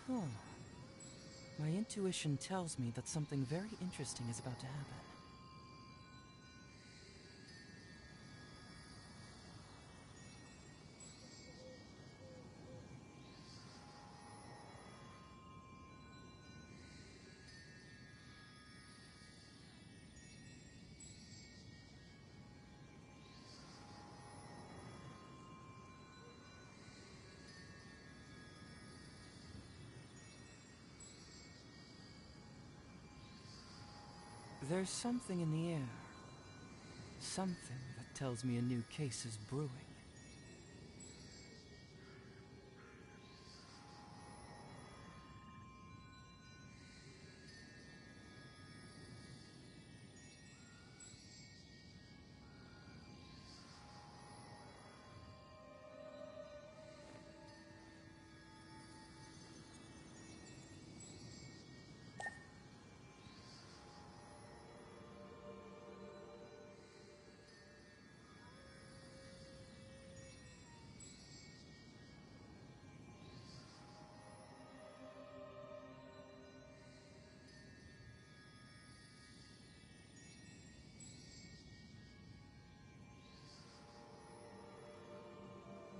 Huh. My intuition tells me that something very interesting is about to happen. There's something in the air. Something that tells me a new case is brewing.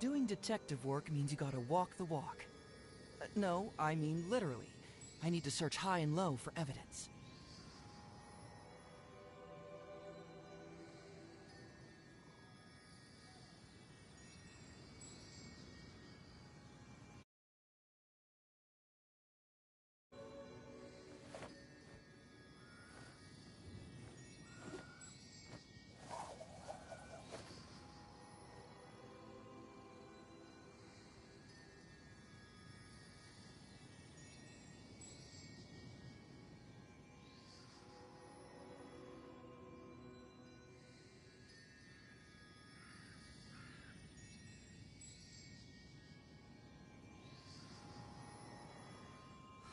Doing detective work means you gotta walk the walk. No, I mean literally. I need to search high and low for evidence.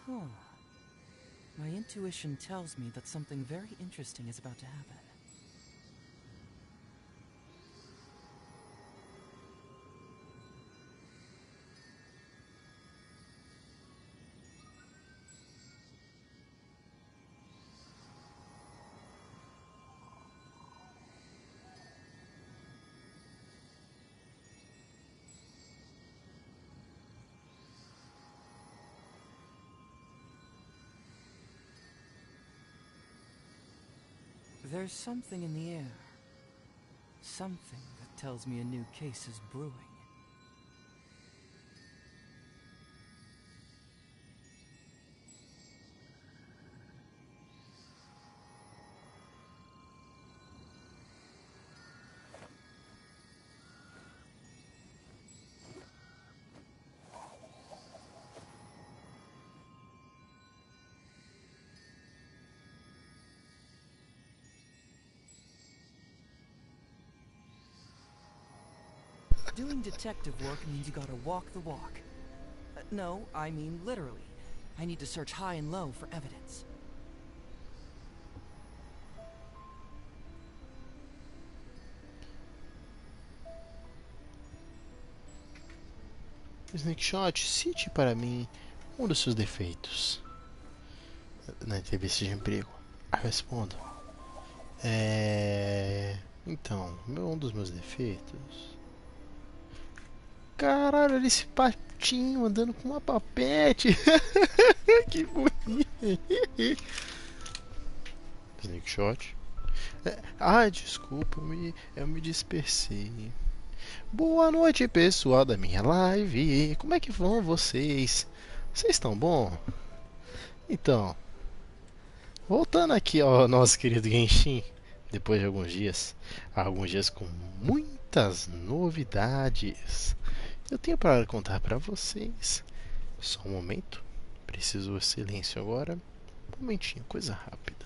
Huh. My intuition tells me that something very interesting is about to happen. There's something in the air. Something that tells me a new case is brewing. Doing detective work means you gotta walk the walk. No, I mean literally. I need to search high and low for evidence. Snapshot, cite para mim um dos seus defeitos na entrevista de emprego. Respondo. Então, um dos meus defeitos. Caralho, olha esse patinho andando com uma papete. Que bonito. Snapshot. Desculpa, eu me dispersei. Boa noite, pessoal da minha live. Como é que vão vocês? Vocês estão bom? Então, voltando aqui ao nosso querido Genshin, depois de alguns dias com muitas novidades, eu tenho para contar para vocês. Só um momento, preciso de silêncio agora. Um momentinho, coisa rápida.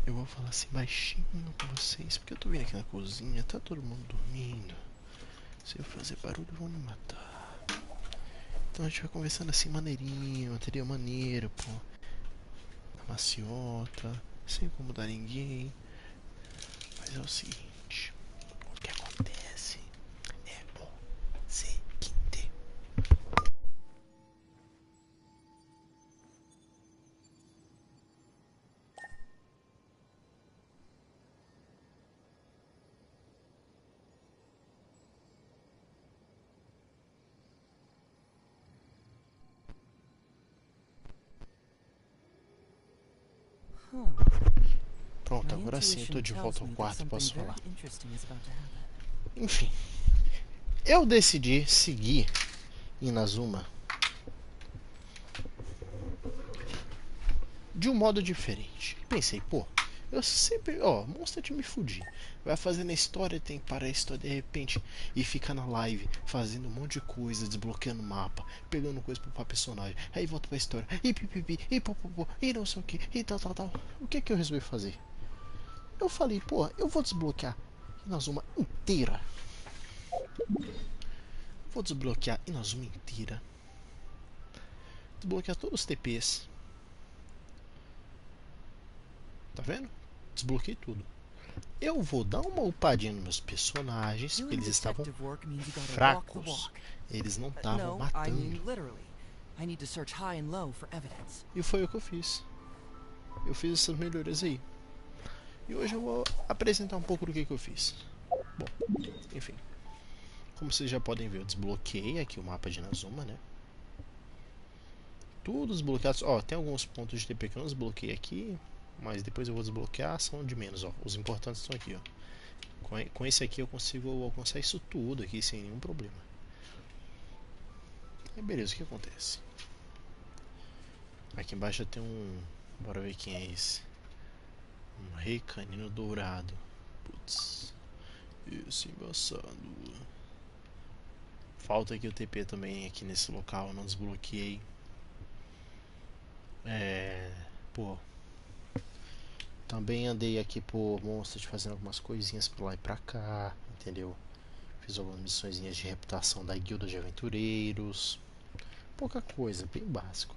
Eu vou falar assim baixinho com vocês, porque eu tô vindo aqui na cozinha, tá todo mundo dormindo. Se eu fazer barulho, vão me matar. Então a gente vai conversando assim maneirinho, material maneiro, pô. Na maciota, sem incomodar ninguém. Mas é o seguinte, o que acontece é o seguinte. Huh. Pronto, My agora sim eu tô intuition de tells volta ao me that quarto e something posso very falar. interesting is about to happen. Enfim, eu decidi seguir Inazuma de um modo diferente. Pensei, pô, eu sempre, monstro de me fudir. Vai fazendo a história, tem que parar a história de repente e fica na live fazendo um monte de coisa, desbloqueando mapa, pegando coisa pra personagem, aí volta pra história, e pipipi, e popopô, e não sei o que, e tal, tal, tal. O que que eu resolvi fazer? Eu falei, pô, eu vou desbloquear Inazuma inteira. Vou desbloquear Inazuma inteira. Desbloquear todos os TPs. Tá vendo? Desbloqueei tudo. Eu vou dar uma upadinha nos meus personagens, porque Doing eles estavam detective work means you gotta walk the fracos. walk. Eles não estavam No, I matando. mean literally. I need to search high and low for evidence. E foi o que eu fiz. Eu fiz essas melhorias aí. E hoje eu vou apresentar um pouco do que eu fiz. Bom, enfim. Como vocês já podem ver, eu desbloqueei aqui o mapa de Inazuma, né? Tudo desbloqueado. Ó, tem alguns pontos de TP que eu não desbloqueei aqui, mas depois eu vou desbloquear, são de menos, ó. Os importantes estão aqui, ó. Com esse aqui eu consigo alcançar isso tudo aqui sem nenhum problema. Aí beleza, o que acontece? Aqui embaixo tem um... Bora ver quem é esse. Um rei canino dourado. Putz. Esse embaçado. Falta aqui o TP também aqui nesse local, eu não desbloqueei. Pô. Também andei aqui por monstros fazendo algumas coisinhas pra lá e pra cá, entendeu? Fiz algumas missõezinhas de reputação da guilda de aventureiros. Pouca coisa, bem básico.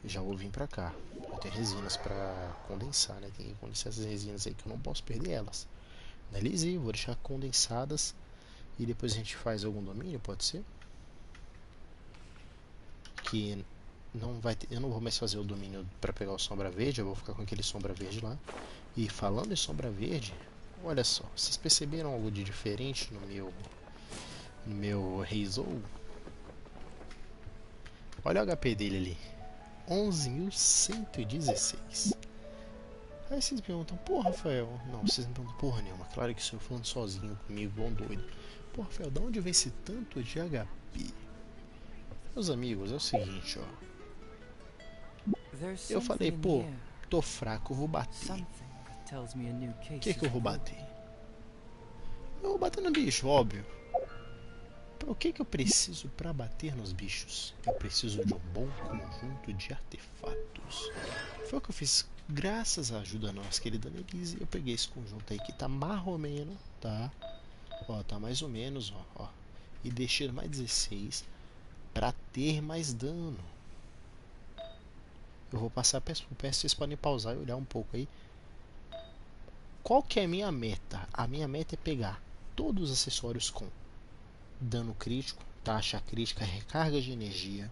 Já vou vir pra cá. Eu tenho resinas pra condensar, né? Tem que condensar essas resinas aí que eu não posso perder elas. Analisei, vou deixar condensadas. E depois a gente faz algum domínio, pode ser? Que não vai ter, eu não vou mais fazer o domínio para pegar o sombra verde, eu vou ficar com aquele sombra verde lá. E falando em sombra verde, olha só, vocês perceberam algo de diferente no meu Reizou? Olha o HP dele ali, 11.116. Aí vocês perguntam, pô Rafael, não, vocês não perguntam porra nenhuma, claro que sou eu falando sozinho comigo, igual um doido. Pô Rafael, da onde vem esse tanto de HP? Meus amigos, é o seguinte, ó. Eu falei, pô, tô fraco, eu vou bater. O que eu vou bater? Eu vou bater no bicho, óbvio. O que eu preciso para bater nos bichos? Eu preciso de um bom conjunto de artefatos. Foi o que eu fiz graças à ajuda da nossa querida Nelise. Eu peguei esse conjunto aí que tá mais ou menos, tá? Ó, tá mais ou menos, ó. E deixei mais 16 para ter mais dano. Eu vou passar peço por peço, vocês podem pausar e olhar um pouco aí. Qual que é a minha meta? A minha meta é pegar todos os acessórios com dano crítico, taxa crítica, recarga de energia,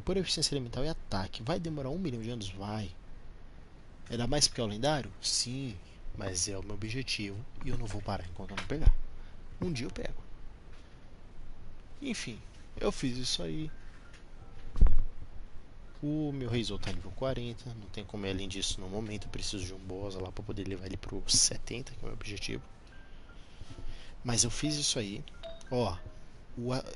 por eficiência elemental e ataque. Vai demorar 1 milhão de anos? Vai. Ainda mais porque é o lendário? Sim, mas é o meu objetivo e eu não vou parar enquanto eu não pegar. Um dia eu pego. Enfim, eu fiz isso aí. O meu Reizou tá nível 40, não tem como ir além disso no momento. Eu preciso de um boss lá para poder levar ele pro 70, que é o meu objetivo. Mas eu fiz isso aí.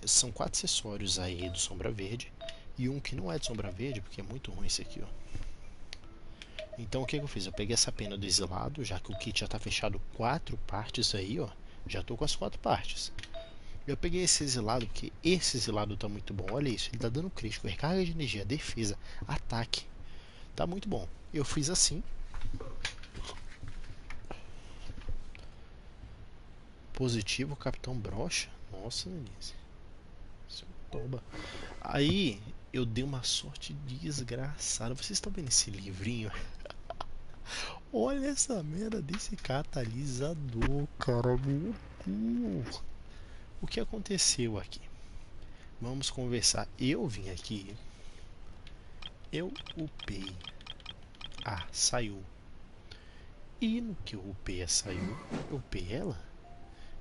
São 4 acessórios aí do Sombra Verde e um que não é de Sombra Verde, porque é muito ruim esse aqui, ó. Então o que eu fiz? Eu peguei essa pena do exilado, já que o kit já tá fechado 4 partes aí, ó. Já tô com as 4 partes. Eu peguei esse exilado porque esse exilado tá muito bom. Olha isso, ele tá dando crítico, recarga de energia, defesa, ataque. Tá muito bom. Eu fiz assim. Positivo, Capitão Brocha. Nossa, Denise. Toba. Aí eu dei uma sorte desgraçada. Vocês estão vendo esse livrinho? Olha essa merda desse catalisador, cara. Meu Deus. O que aconteceu aqui? Vamos conversar. Eu vim aqui. Eu upei. Saiu. E no que eu upei saiu. Eu upei ela?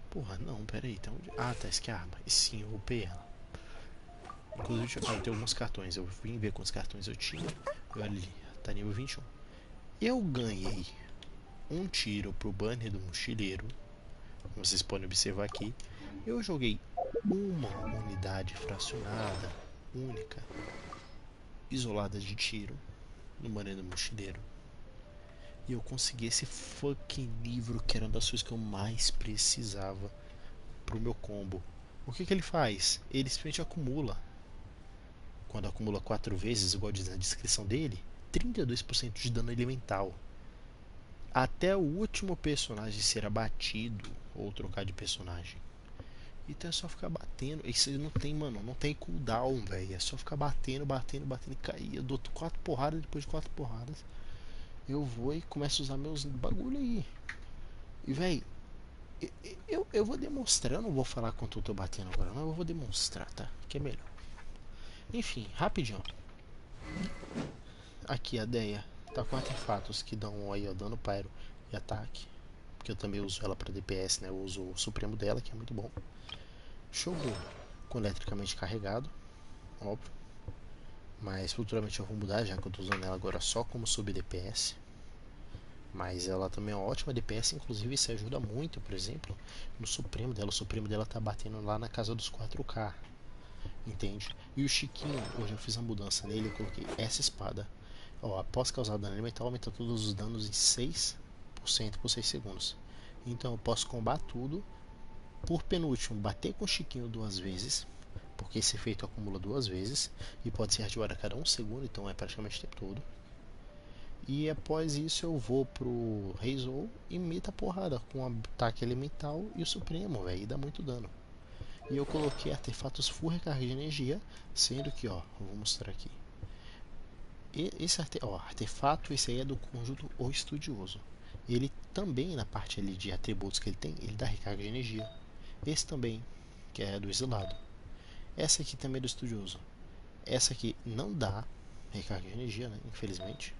Porra, não, pera aí. Então... tá, essa aqui é a arma. E sim, eu upei ela. Inclusive, eu tenho alguns cartões. Eu vim ver quantos cartões eu tinha. Olha ali, tá nível 21. Eu ganhei um tiro pro banner do mochileiro. Como vocês podem observar aqui, eu joguei uma unidade fracionada, única, isolada de tiro no banner do mochileiro. E eu consegui esse fucking livro que era uma das coisas que eu mais precisava pro meu combo. O que ele faz? Ele simplesmente acumula. Quando acumula 4 vezes, igual diz na descrição dele, 32% de dano elemental. Até o último personagem ser abatido ou trocar de personagem. Então é só ficar batendo. Isso não tem, mano, não tem cooldown, velho. É só ficar batendo, batendo, batendo e cair. Eu dou 4 porradas, depois de 4 porradas eu vou e começo a usar meus bagulho aí. E, velho, eu vou demonstrar. Eu não vou falar quanto eu tô batendo agora, não. Eu vou demonstrar, tá? Que é melhor. Enfim, rapidinho. Aqui a Deia tá com artefatos que dão aí, ó, dano pyro e ataque. Porque eu também uso ela pra DPS, né? Eu uso o supremo dela, que é muito bom. Shogun com eletricamente carregado, óbvio. Mas futuramente eu vou mudar, já que eu tô usando ela agora só como sub DPS. Mas ela também é uma ótima DPS, inclusive isso ajuda muito, por exemplo, no Supremo dela. O Supremo dela tá batendo lá na casa dos 4K, entende? E o Chiquinho, hoje eu fiz a mudança nele, eu coloquei essa espada. Ó, após causar dano elemental, aumenta todos os danos em 6% por 6 segundos. Então eu posso combar tudo. Por penúltimo, bater com o Chiquinho 2 vezes, porque esse efeito acumula 2 vezes e pode ser ativado a cada 1 segundo, então é praticamente o tempo todo. E após isso eu vou pro Reizou e meto a porrada com o ataque elemental e o Supremo, velho, e dá muito dano. E eu coloquei artefatos full recarga de energia, sendo que, ó, eu vou mostrar aqui. Esse artefato, esse aí é do conjunto O Estudioso. Ele também, na parte ali de atributos que ele tem, ele dá recarga de energia. Esse também, que é do exilado. Essa aqui também é do estudioso. Essa aqui não dá recarga de energia, né? Infelizmente.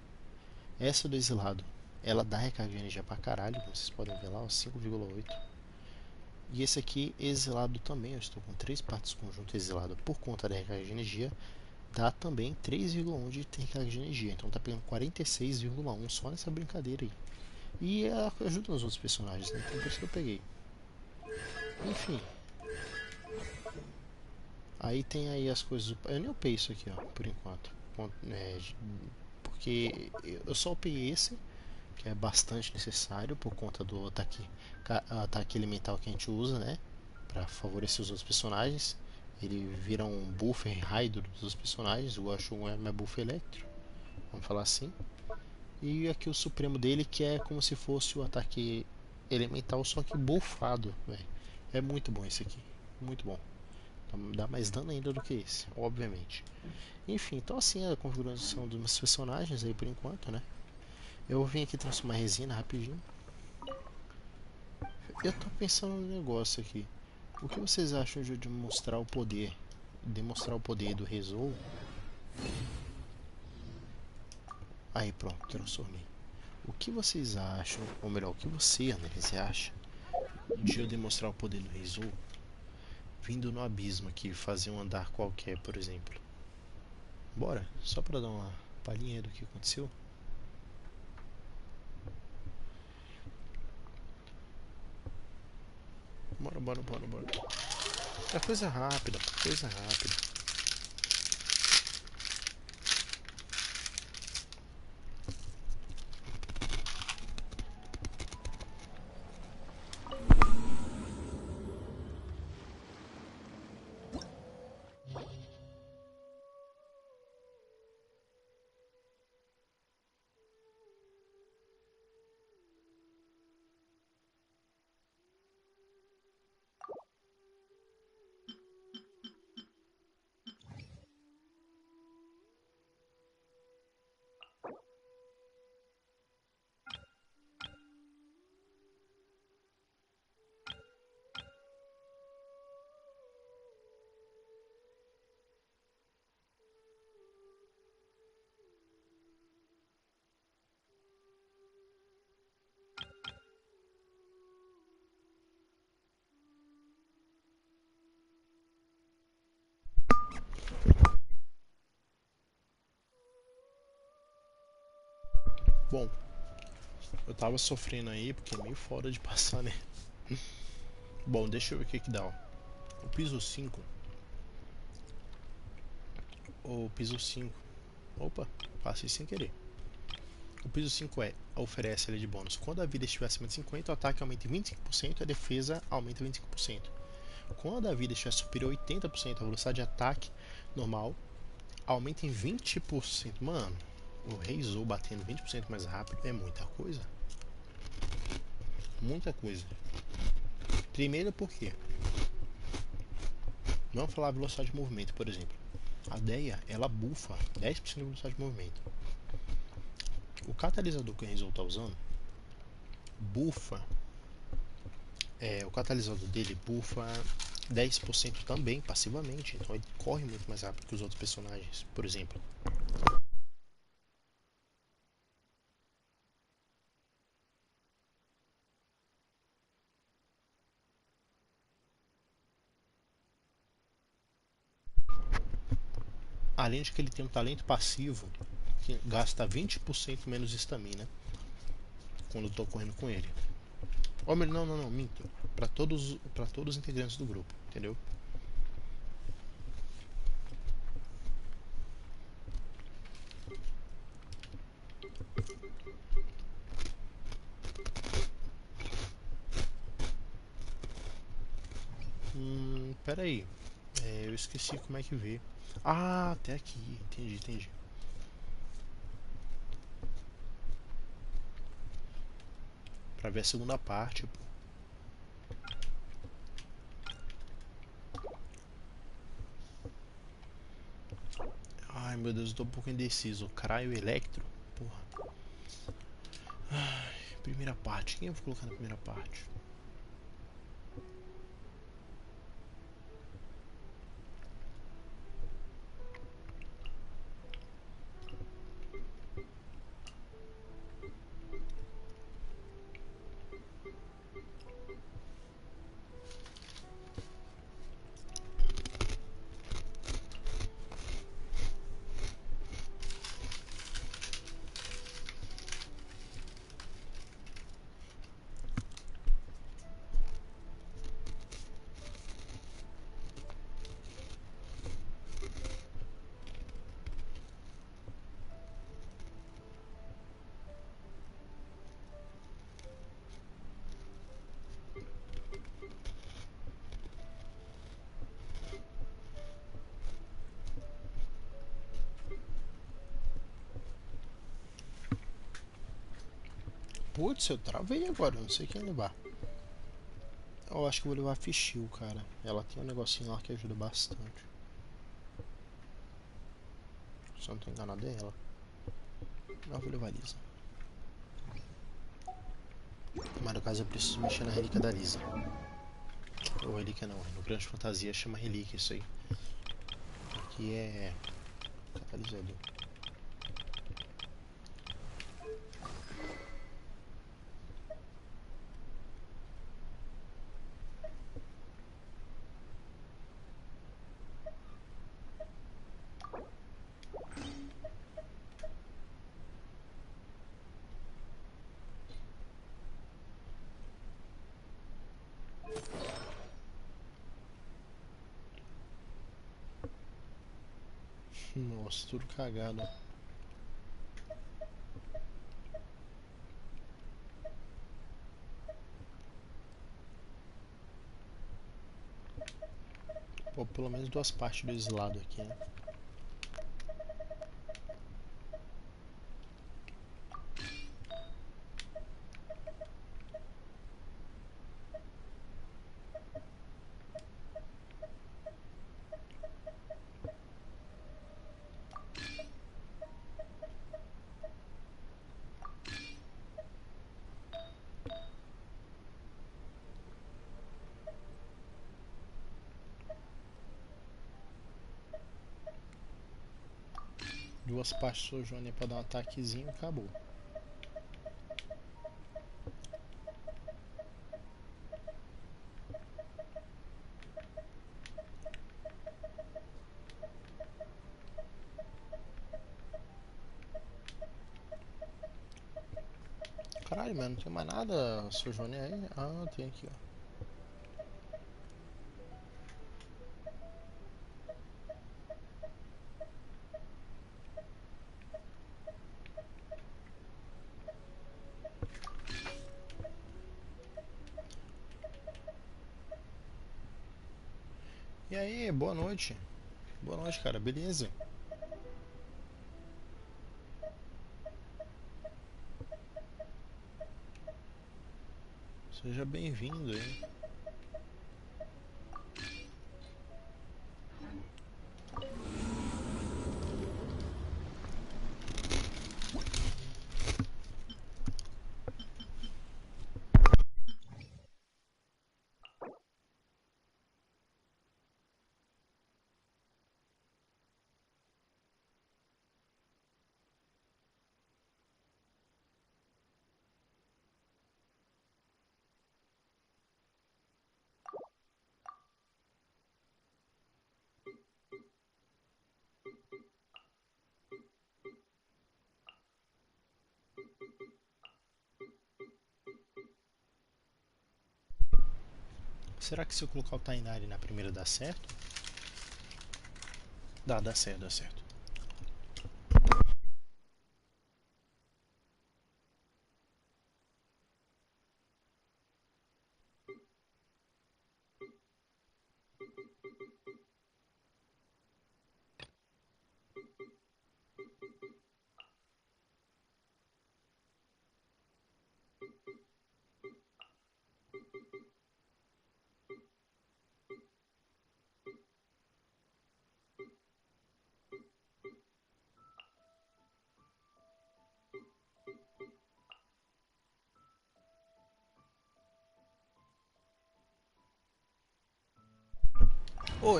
Essa do exilado, ela dá recarga de energia pra caralho, como vocês podem ver lá, 5,8. E esse aqui, exilado também, eu estou com 3 partes conjunto exilado por conta da recarga de energia, dá também 3,1 de recarga de energia. Então tá pegando 46,1 só nessa brincadeira aí. E ajuda nos outros personagens, né? Então por isso que eu peguei. Enfim. Aí tem aí as coisas. Eu nem upei isso aqui, ó, por enquanto. Porque eu só upei esse, que é bastante necessário por conta do ataque elemental que a gente usa, né? Pra favorecer os outros personagens. Ele vira um buffer raio dos personagens. O Ashun é meu buffer electro, vamos falar assim. E aqui o supremo dele, que é como se fosse o ataque elemental, só que buffado, véio. É muito bom esse aqui, muito bom. Dá mais dano ainda do que esse, obviamente. Enfim, então assim é a configuração dos meus personagens aí por enquanto, né? Eu vim aqui transformar resina rapidinho. Eu tô pensando no negócio aqui. O que vocês acham de demonstrar o poder? Demonstrar o poder do Resolve. Aí pronto, transformei. O que vocês acham, ou melhor, o que você, André, acha de eu demonstrar o poder do Resolve vindo no abismo aqui, fazer um andar qualquer, por exemplo? Bora, só pra dar uma palhinha do que aconteceu. Bora, bora, bora, bora. É coisa rápida, coisa rápida. Bom, Eu tava sofrendo aí porque é meio fora de passar, né? Bom, deixa eu ver o que que dá, ó. O piso 5. O piso 5. Opa, passei sem querer. O piso 5 oferece ele de bônus. Quando a vida estiver acima de 50, o ataque aumenta em 25% e a defesa aumenta em 25%. Quando a vida estiver superior a 80%, a velocidade de ataque normal aumenta em 20%. Mano, o Reizou batendo 20% mais rápido é muita coisa. Muita coisa. Primeiro porque, vamos falar a velocidade de movimento, por exemplo. A Deia, ela bufa 10% de velocidade de movimento. O catalisador que o Reizou está usando bufa. O catalisador dele bufa 10% também passivamente. Então ele corre muito mais rápido que os outros personagens. Por exemplo, além de que ele tem um talento passivo que gasta 20% menos estamina quando eu tô correndo com ele. Ou melhor, não, minto. Para todos os integrantes do grupo, entendeu? Pera aí. Eu esqueci como é que vê. Ah, até aqui. Entendi. Pra ver a segunda parte, pô. Ai, meu Deus, eu tô um pouco indeciso. Craio Electro? Porra. Primeira parte. Quem eu vou colocar na primeira parte? Putz, eu travei agora, não sei quem levar. Eu acho que vou levar a Fichil, cara. Ela tem um negocinho lá que ajuda bastante. Se eu não tô enganado, é ela. Não, vou levar a Lisa. Mas no caso eu preciso mexer na relíquia da Lisa. Ou relíquia não, no Grande Fantasia chama relíquia isso aí. Aqui é catalisador. Nossa, tudo cagado. Ou pelo menos duas partes desse lado aqui, né? Duas partes de Sojônia pra dar um ataquezinho, acabou. Caralho, Caralho, mano, não tem mais nada, seu Johnny aí? Ah, tem aqui, ó. E aí, boa noite. Boa noite, cara, beleza? Seja bem-vindo aí. Será que se eu colocar o Tainari na primeira dá certo? Dá certo, dá certo.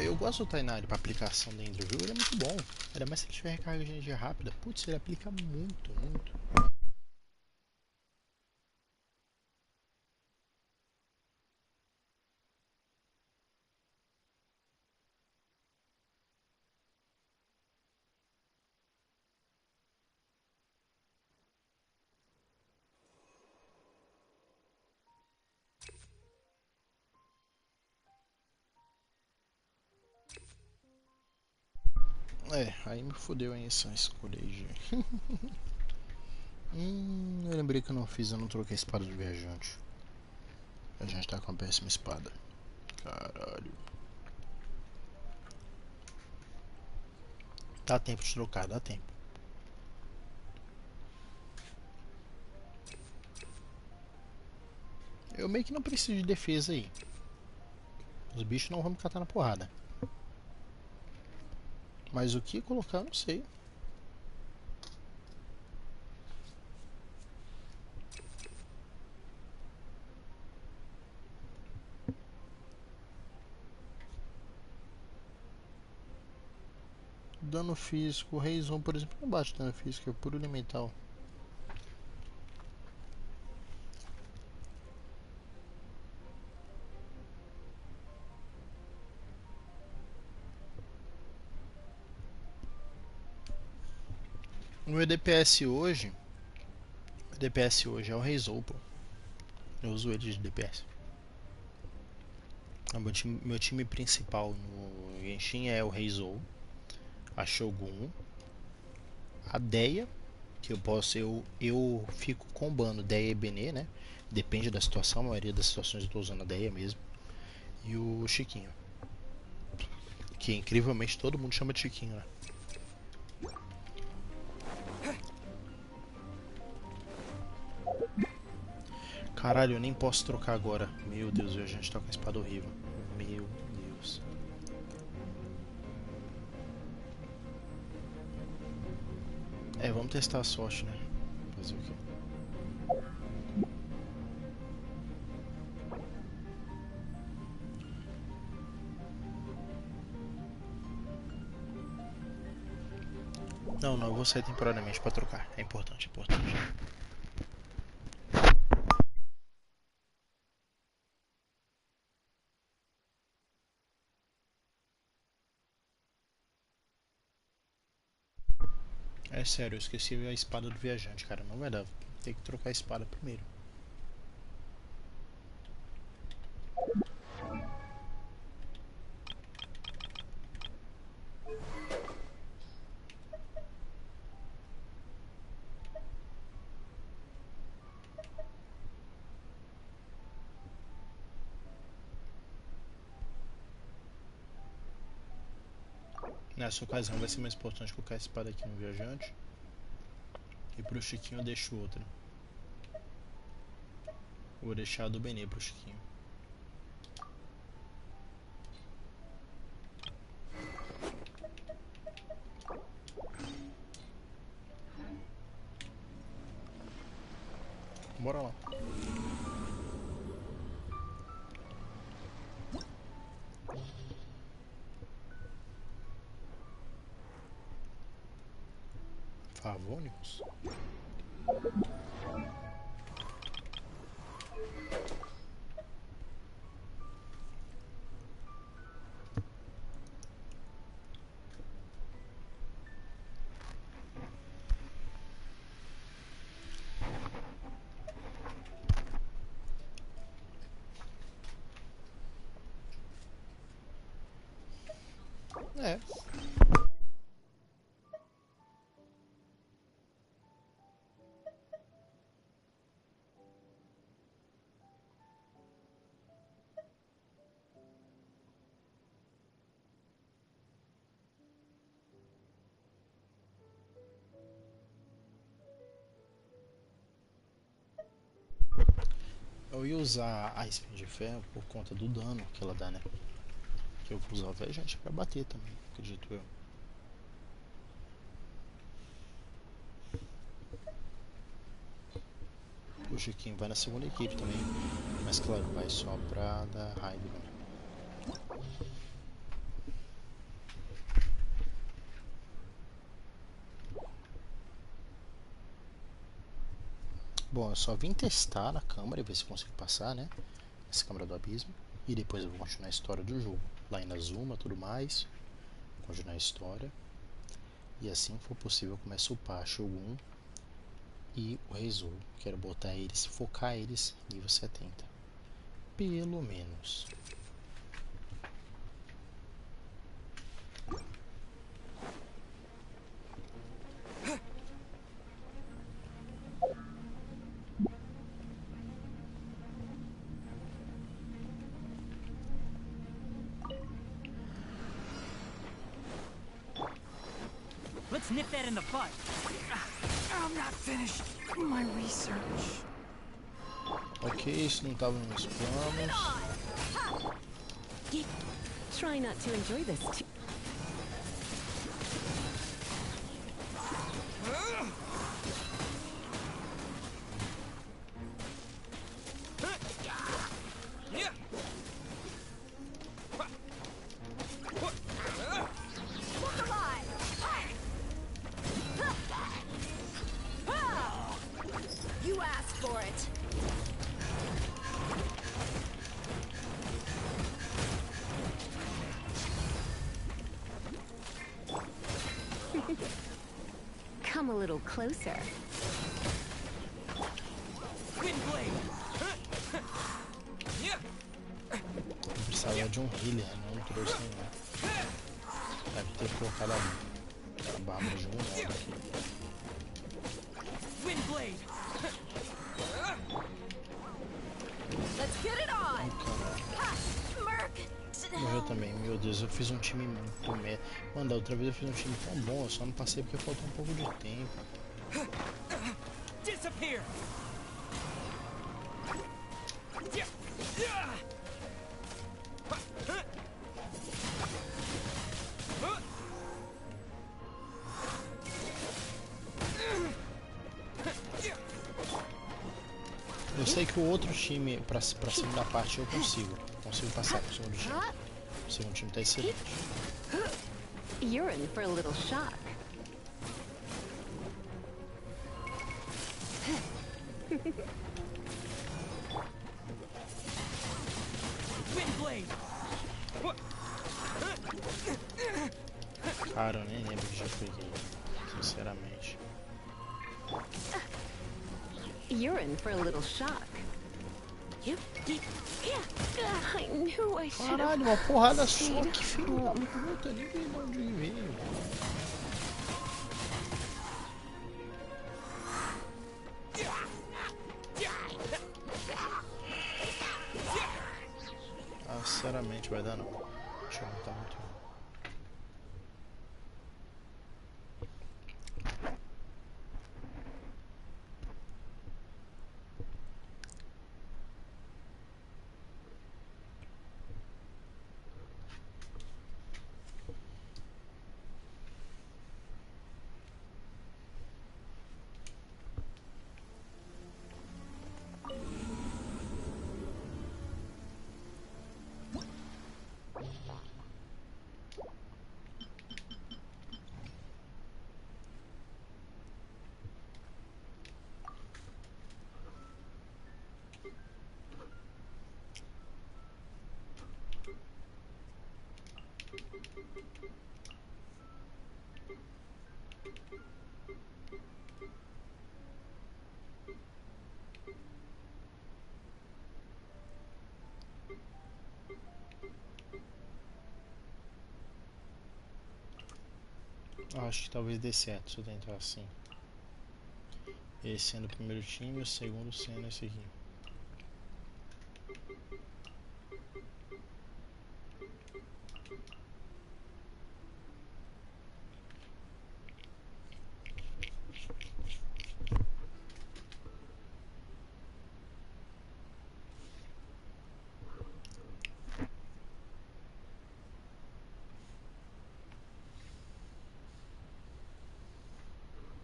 Eu gosto do Tainari pra aplicação dentro do jogo, ele é muito bom. Ainda mais se ele tiver recarga de energia rápida. Putz, ele aplica muito, muito. Aí me fodeu aí essa escolha aí, gente. Eu lembrei que eu não troquei a espada do viajante. A gente tá com a péssima espada. Caralho. Dá tempo de trocar, dá tempo. Eu meio que não preciso de defesa aí. Os bichos não vão me catar na porrada. Mas o que colocar eu não sei. Dano físico, o Reizon, por exemplo, não bate dano físico, é puro elemental. O meu DPS hoje é o Reizon, pô. Eu uso ele de DPS. Meu time principal no Genshin é o Reizou, a Shogun, a Deia, que eu fico combando Deia e Benê, né? Depende da situação, a maioria das situações eu tô usando a Deia mesmo. E o Chiquinho, que incrivelmente todo mundo chama de Chiquinho, né? Caralho, eu nem posso trocar agora. Meu Deus, a gente tá com a espada horrível. Meu Deus. Vamos testar a sorte, né? Fazer o quê? Não, eu vou sair temporariamente pra trocar. É importante, é importante. É sério, eu esqueci a espada do viajante, cara. Não vai dar. Tem que trocar a espada primeiro. Nessa ocasião vai ser mais importante colocar a espada aqui no viajante. E pro Chiquinho eu deixo outra. Vou deixar a do Benê pro Chiquinho. Bora lá. Favônicos? É. Eu ia usar a espinha de ferro por conta do dano que ela dá, né? Que eu vou usar o viajante pra bater também, acredito eu. O Chiquinho vai na segunda equipe também, mas claro, vai só pra dar raid, né? Bom, eu só vim testar na câmera e ver se eu consigo passar, né? Essa câmera do abismo. E depois eu vou continuar a história do jogo. Lá em Inazuma, tudo mais. Continuar a história. E assim que for possível eu começo a upar Shogun e o Reizou. Quero botar eles, focar eles nível 70. Pelo menos. Let's nip that in the bud. I'm not finished my research. Ok, isso não estava nos meus planos. Try not to enjoy this too. You asked for it. Come a little closer. Windblade. Eu precisava de um healer, não trouxe nenhum. Deve ter colocado a Bárbara de algum modo aqui. Windblade. Let's get it on. Ha, Merc. Morreu também, meu Deus, eu fiz um time muito merda. Mano, da outra vez eu fiz um time tão bom, eu só não passei porque faltou um pouco de tempo. Disappear. Eu sei que o outro time, pra segunda parte, eu consigo passar pro segundo time. O segundo time tá excelente. You're in for a little shock. Windblade. Cara, eu nem lembro que já peguei, sinceramente. You're in for a little shock. I knew I should Caralho, have. uma porrada só, que filho da puta, nem vi de onde veio. Ah, sinceramente vai dar não. Deixa eu montar muito. Acho que talvez dê certo se eu tentar assim. Esse sendo o primeiro time e o segundo sendo esse aqui.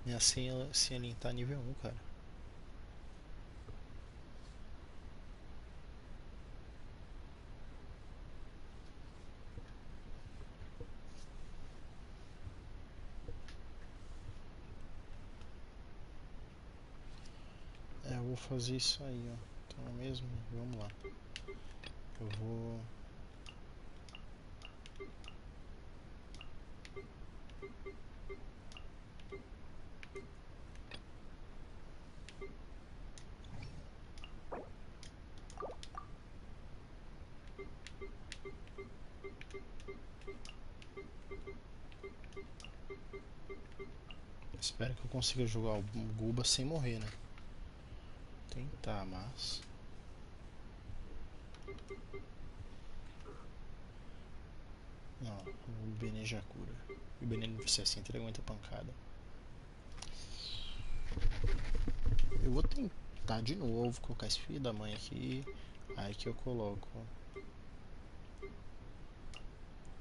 Minha senha tá nível 1, cara. É, eu vou fazer isso aí, ó. Então mesmo, vamos lá. Eu vou... Espero que eu consiga jogar o Guba sem morrer, né? Tentar, mas... Não, o Benê já cura. E o Benê nível 60 ele aguenta pancada. Eu vou tentar de novo colocar esse filho da mãe aqui. Aí que eu coloco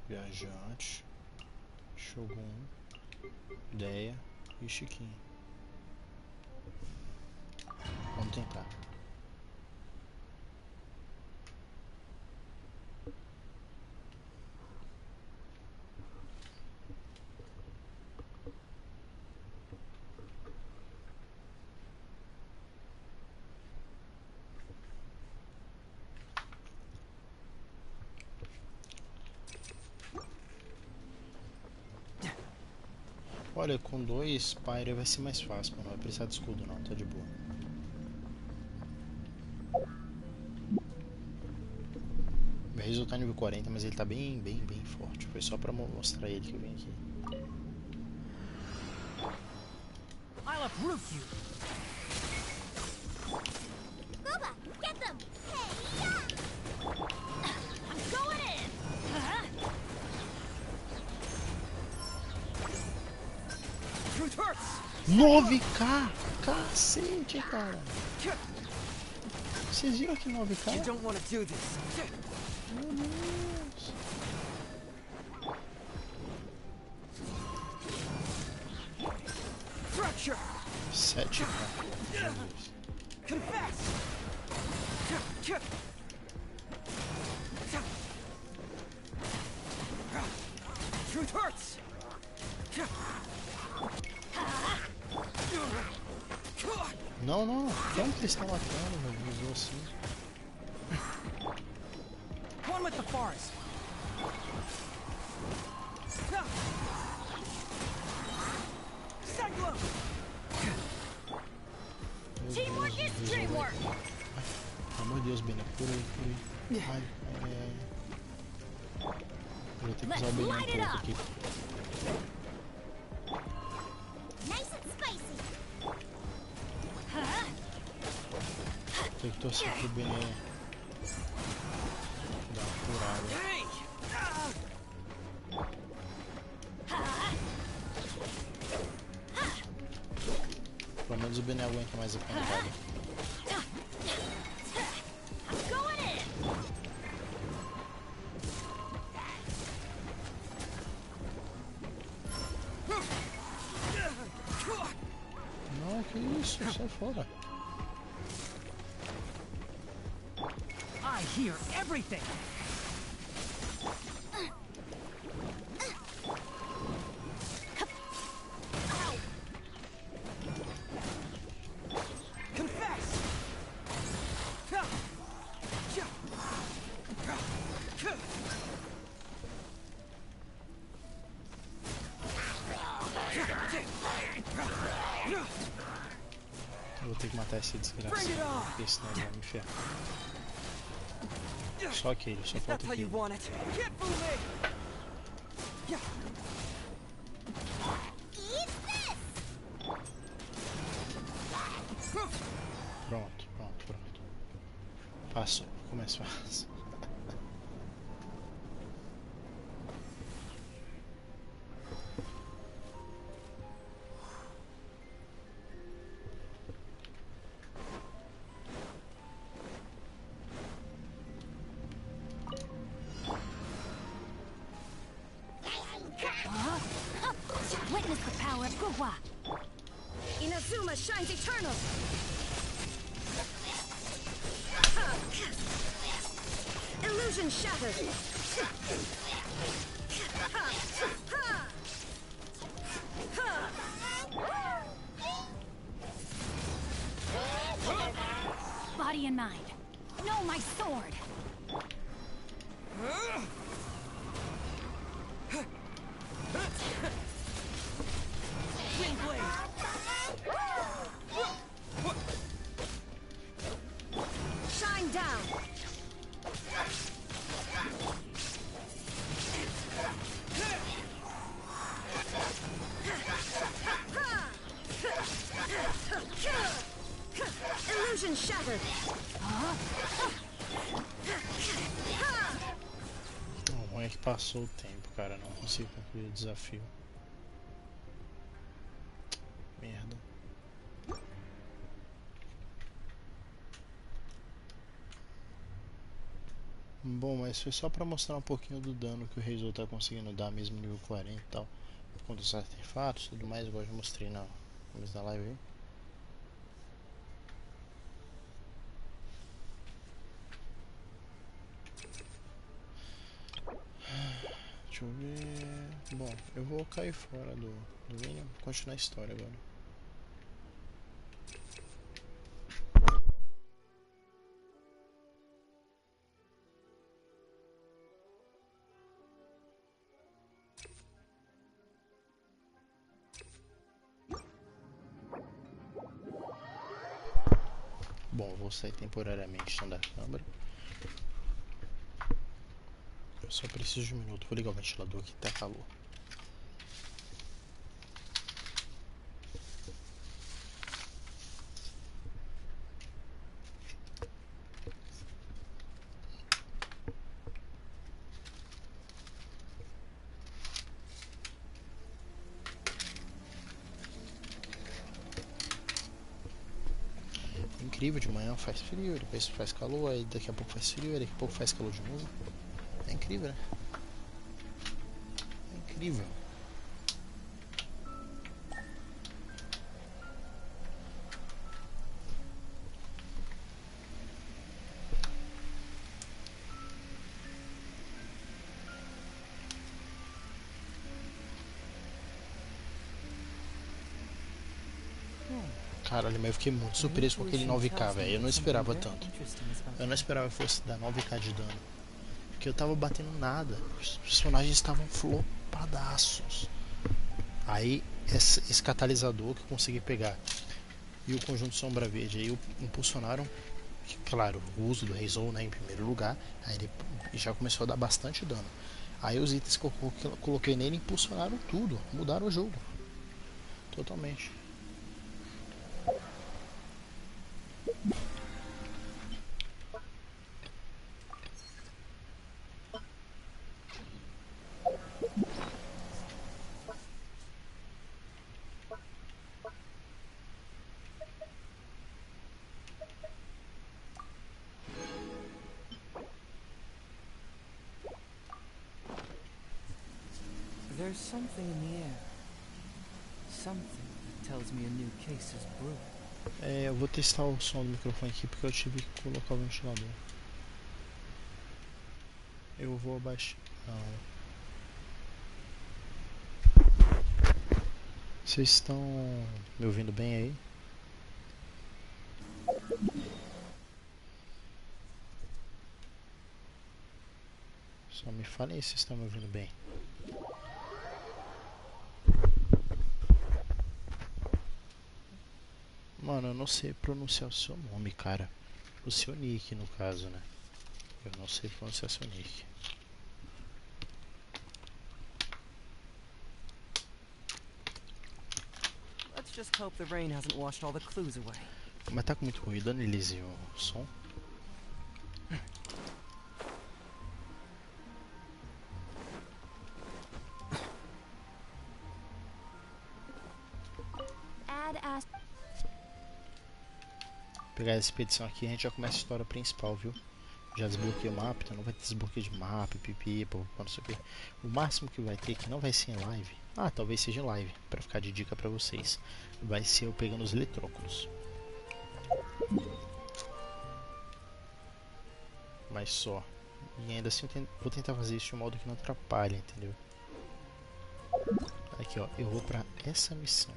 Viajante, Shogun, Ideia e Chiquinho. Vamos tentar. Olha, com 2 Pyre vai ser mais fácil, não vai precisar de escudo não, tá de boa. Meu Rizzo tá nível 40, mas ele tá bem forte. Foi só pra mostrar ele que eu vim aqui. I'll uproot you. Booba, get them! Hey, yeah! I'm going in! Truth hurts. 9k! Cacete, cara! Vocês viram que 9k? You don't want to do this. Meu Deus! Fracture. 7k. Meu Deus. Confess. Truth hurts. Não, não. Como que eles estão matando, meu Deus, assim? One with the forest. Cyclone. Teamwork is dreamwork! Pelo amor de Deus, Bena, por aí. Ai. Eu vou ter que usar o Bena um pouco aqui. Nice and spicy! Tem que torcer pro Bena dar uma curada. Hey. Pelo menos o Bena aguenta mais a pancada. I'm going in! Não, que isso? Sai fora. I hear everything. Confess. ter que matar esse desgraçado, porque senão ele vai me ferrar. Só aquele, só If that's falta how you aquele. want it. Can't fool me! Yeah. Eat this! Pronto. Passou, começa fácil. Witness the power of Gugwa. Inazuma shines eternal. Illusion shattered. Body and mind. Know my sword. Wind blade! Shine down. Illusion shattered. O ruim é que passou o tempo, cara. Não consigo concluir o desafio. Merda. Bom, mas foi só pra mostrar um pouquinho do dano que o Reizou tá conseguindo dar, mesmo nível 40 e tal. Contra os artefatos e tudo mais, igual eu já mostrei no começo da live aí. Deixa eu ver. Bom, eu vou cair fora do Vini, vou continuar a história agora. Bom, vou sair temporariamente da câmera. Eu só preciso de um minuto. Vou ligar o ventilador aqui, tá calor. Incrível, de manhã faz frio, depois faz calor, aí daqui a pouco faz frio, aí daqui a pouco faz calor de novo. É incrível, né? É incrível. Caralho, mas eu fiquei muito surpreso com aquele 9k, velho. Eu não esperava tanto. Eu não esperava que fosse dar 9k de dano. Porque eu tava batendo nada. Os personagens estavam flopadaços. Aí, esse catalisador que eu consegui pegar e o conjunto Sombra Verde aí impulsionaram, claro, o uso do Reizou, né, em primeiro lugar. Aí ele já começou a dar bastante dano. Aí os itens que eu coloquei nele impulsionaram tudo. Mudaram o jogo. Totalmente. There's something in the air. Something that tells me a new case is brewing. É, eu vou testar o som do microfone aqui porque eu tive que colocar o ventilador. Eu vou abaixar. Não. Vocês estão me ouvindo bem aí? Só me falem se vocês estão me ouvindo bem. Mano, eu não sei pronunciar o seu nome, cara. O seu nick, no caso, né? Eu não sei pronunciar seu nick. Let's just hope the rain hasn't washed all the clues away. Mas tá com muito ruído, Annelise, o som? Add as Pegar essa expedição aqui, a gente já começa a história principal, viu? Já desbloqueei o mapa, então não vai ter desbloqueio de mapa, pipi, não sei o que. O máximo que vai ter, que não vai ser em live, talvez seja em live, pra ficar de dica pra vocês, vai ser eu pegando os eletróculos. Mas só. E ainda assim vou tentar fazer isso de um modo que não atrapalhe, entendeu? Aqui ó, eu vou pra essa missão.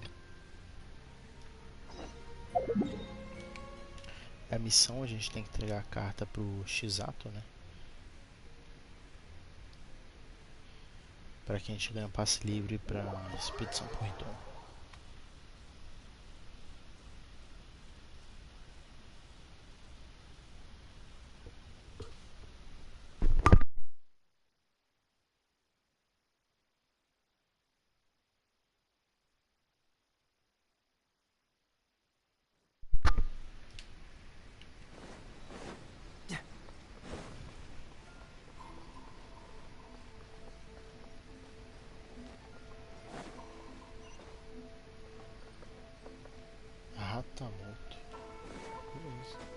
A missão a gente tem que entregar a carta pro Shizato, né? Para que a gente ganhe um passe livre para expedição por retorno. Ah, tá morto. Beleza.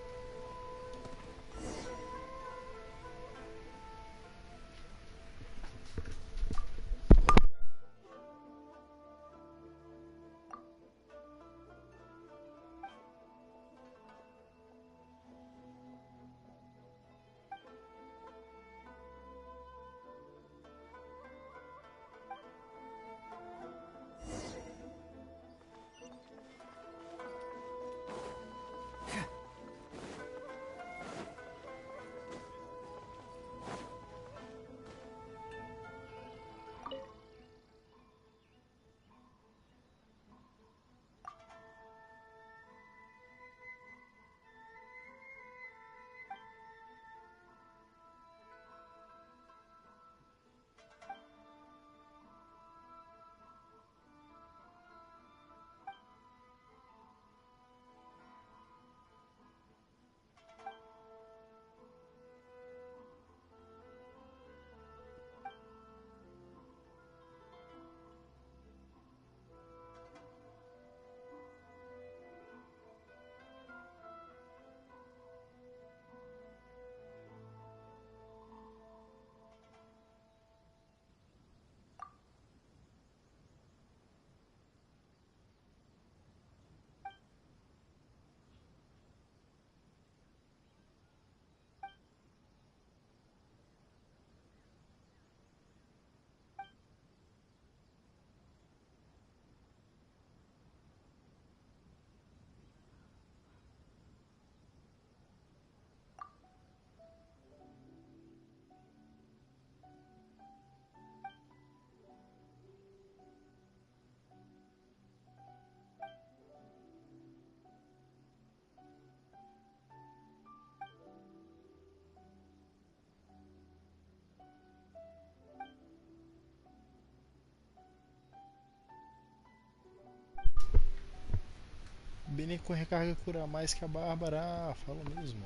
Bene com recarga cura mais que a Bárbara. Fala mesmo.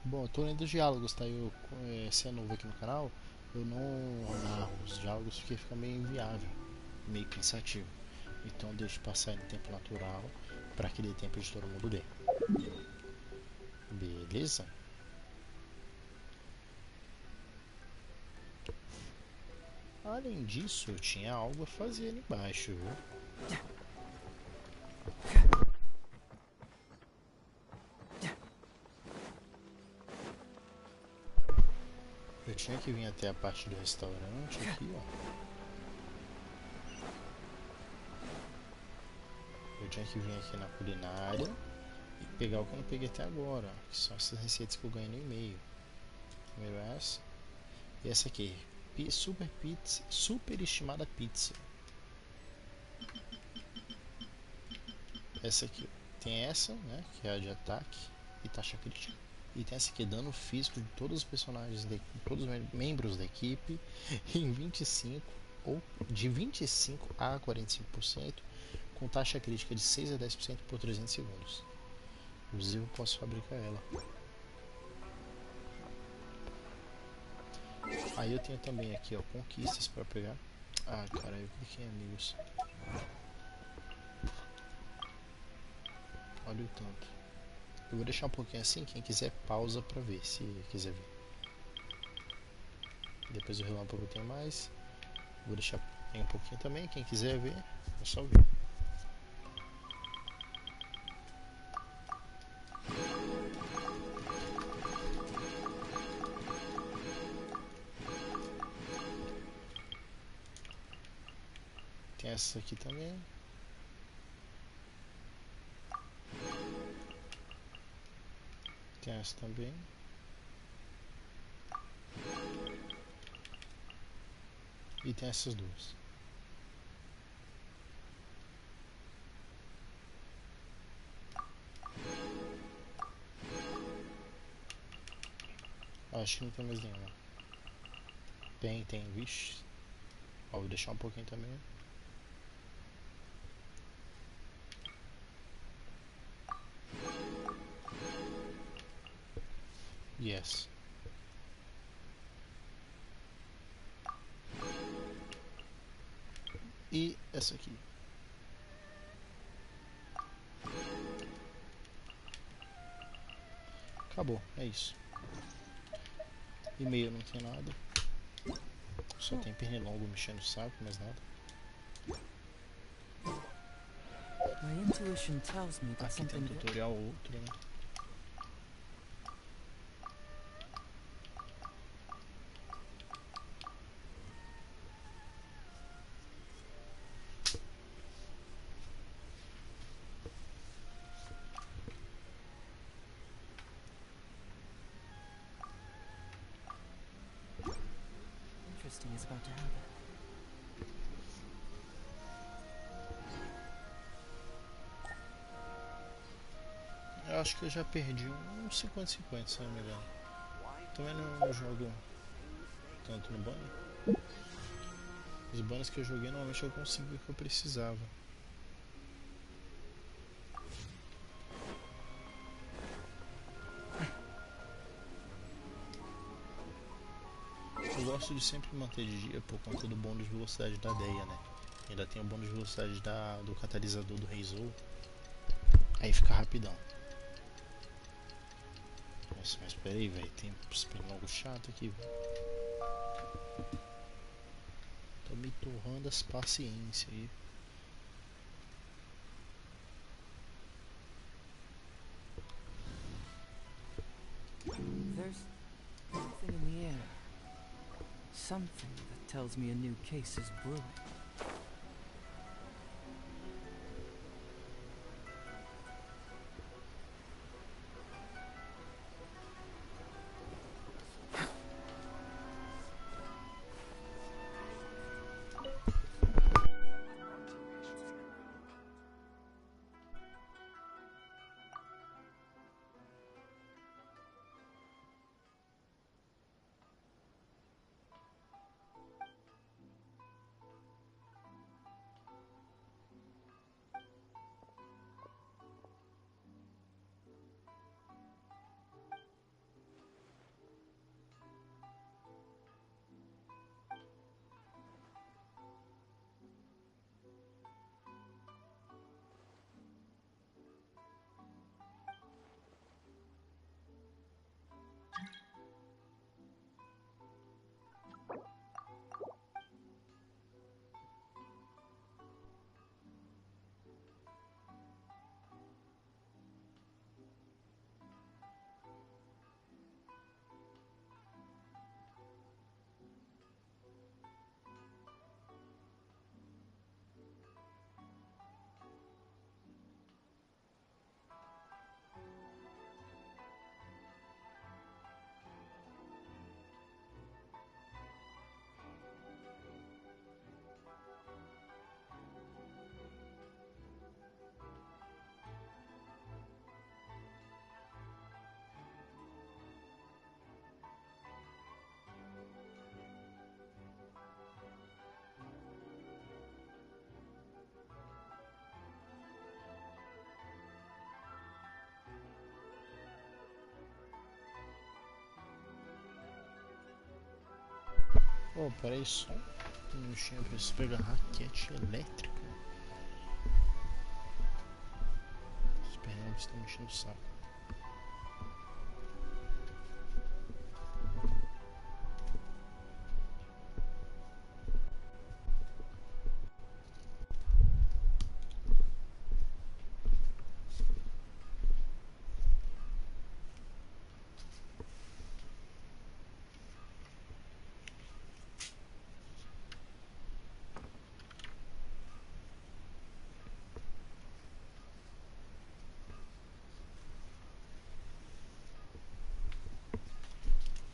Bom, eu tô lendo os diálogos, tá? Se é novo aqui no canal, eu não narro os diálogos porque fica meio inviável, meio cansativo. Então eu deixo passar em tempo natural para que dê tempo de todo mundo ler. Beleza? Além disso, eu tinha algo a fazer ali embaixo, viu? Eu tinha que vir até a parte do restaurante aqui, ó. Eu tinha que vir aqui na culinária e pegar o que eu não peguei até agora, que são essas receitas que eu ganhei no e-mail. Primeiro essa. E essa aqui. Super pizza, super estimada pizza. Essa aqui tem essa, né? Que é a de ataque e taxa crítica. E tem essa aqui, dano físico de todos os personagens, todos os membros da equipe, em 25 ou de 25 a 45%, com taxa crítica de 6 a 10% por 300 segundos. Inclusive eu posso fabricar ela. Aí eu tenho também aqui, ó, conquistas para pegar. Ah, cara, eu cliquei em amigos. Olha o tanto. Eu vou deixar um pouquinho assim, quem quiser pausa pra ver, se quiser ver. Depois o relâmpago tem mais. Vou deixar um pouquinho também, quem quiser ver, é só ver. Tem essa aqui também. Tem essa também. E tem essas duas. Acho que não tem mais nenhuma. Tem, vixe. Ó, vou deixar um pouquinho também. Yes. E essa aqui. Acabou, é isso. E-mail não tem nada. Só tem pernilongo mexendo o saco, mais nada. My intuition tells me that Aqui tem um something tutorial outro, né? interesting is about to happen. Eu acho que eu já perdi uns 50-50, se não me engano. Também não jogo tanto no banner. Os banners que eu joguei normalmente eu consegui o que eu precisava. Eu gosto de sempre manter de dia por conta do bônus de velocidade da Deia, né? Ainda tem o bônus de velocidade do catalisador do Reizou. Aí fica rapidão. Nossa, mas pera aí, velho. Tem uns pernilongos chato aqui, velho. Tô me torrando as paciências aí. There's something in the air. Something that tells me a new case is brewing. Oh, peraí só um minutinho, eu preciso pegar a raquete elétrica. Os pneus estão me enchendo o saco.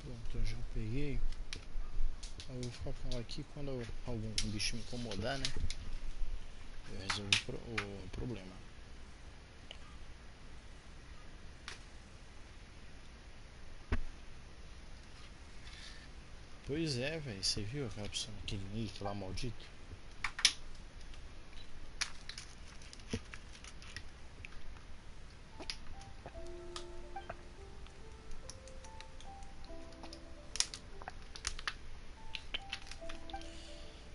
Pronto, eu já peguei. Eu vou ficar com ela aqui quando algum bicho me incomodar, né? Eu resolvo o problema. Pois é, velho. Você viu aquela pessoa naquele nick lá maldito?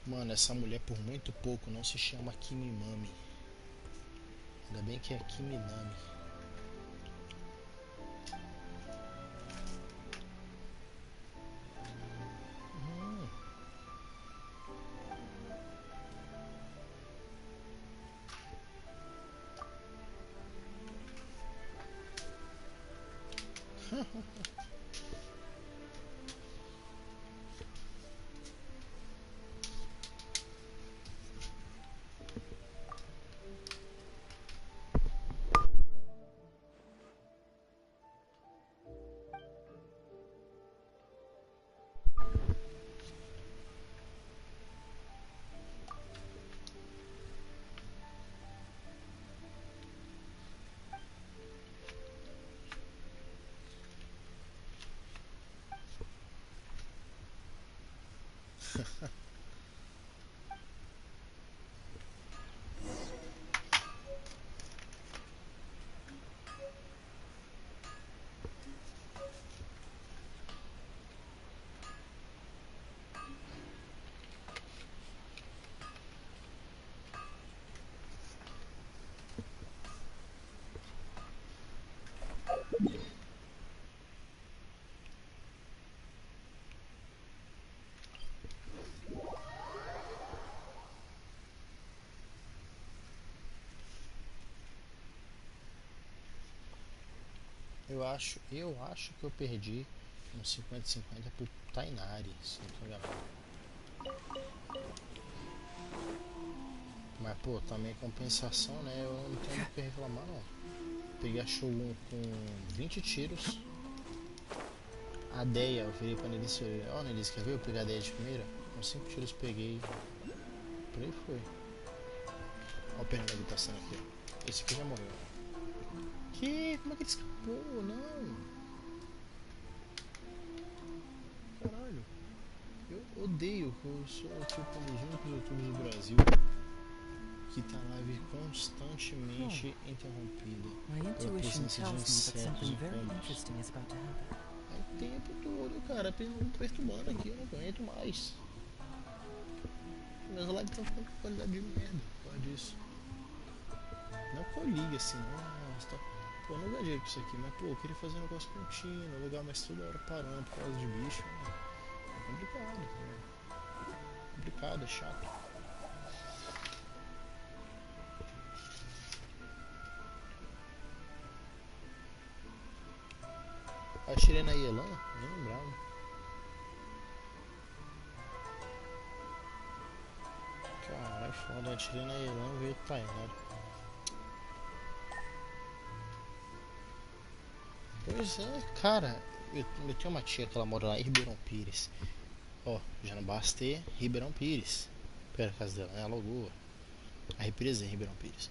Mano, essa mulher por muito pouco não se chama Kimimami. Ainda bem que é Kiminami. Eu acho que eu perdi uns 50-50 pro Tainari, se não tô enganado. Mas pô, também compensação, né? Eu não tenho o que reclamar não. Peguei a Shogun com 20 tiros. A Deia, eu virei pra Nelise e falei, ó Nelise, quer ver eu pegar a Deia de primeira? Com 5 tiros peguei. Por aí foi. Olha o pneu da habitação aqui, ó. Esse aqui já morreu. Que? Como é que ele escapou? Não! Caralho. Eu odeio que eu sou tipo um dos únicos youtubers do Brasil que tá live constantemente interrompida My pela intuition presença de tells me that insetos something very incômodos. interesting is about to happen. É o tempo todo, cara, perturbando aqui, eu não aguento mais. Meus lives estão ficando com qualidade de merda por causa disso. Não que eu ligue assim, nossa, tá... Pô, eu não ganhei com isso aqui, mas pô, eu queria fazer um negócio contínuo, legal, mas toda hora parando por causa de bicho, né? É complicado, né? É complicado, é chato. Atirei na Yelan? Nem lembrava. Caralho, foda, atirei na Yelan e veio o Tainari. Pois é, cara, eu tenho uma tia que ela mora lá em Ribeirão Pires. Ó, já não basta ter Ribeirão Pires. Pera, a casa dela, é a Lagoa. A represa é em Ribeirão Pires.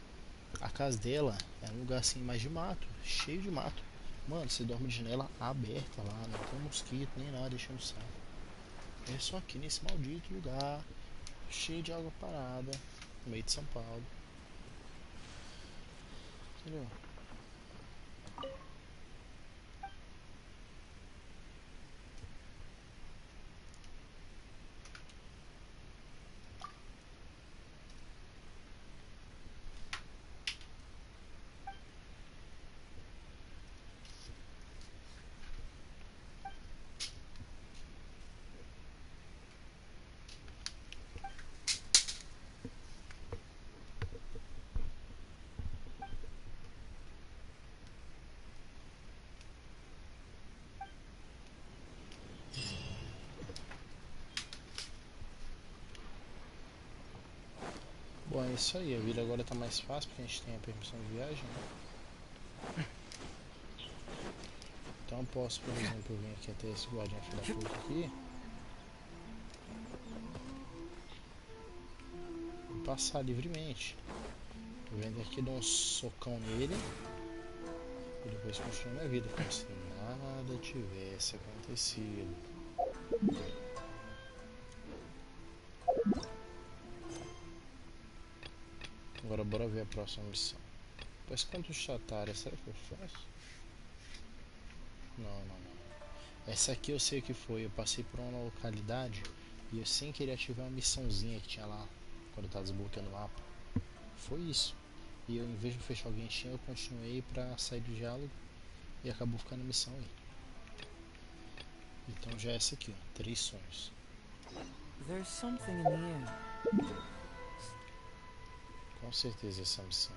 A casa dela é um lugar assim mais de mato, cheio de mato. Mano, você dorme de janela aberta lá, não tem mosquito nem nada deixando o saco. É só aqui nesse maldito lugar, cheio de água parada, no meio de São Paulo. Entendeu? Bom, é isso aí, a vida agora tá mais fácil porque a gente tem a permissão de viagem, né? Então eu posso, por exemplo, vir aqui até esse guardião filho da puta aqui e passar livremente. Eu venho aqui, dou um socão nele e depois continuo minha vida como se nada tivesse acontecido. Agora bora ver a próxima missão. Mas quanto chatária, será que eu faço? Não. Essa aqui eu sei o que foi. Eu passei por uma localidade e eu sem querer ativar uma missãozinha que tinha lá quando eu tava desbloqueando o mapa. Foi isso. E eu, em vez de fechar o Genshin, eu continuei pra sair do diálogo e acabou ficando a missão aí. Então já é essa aqui, ó. 3 sonhos. There's something in the air. Com certeza essa é a missão.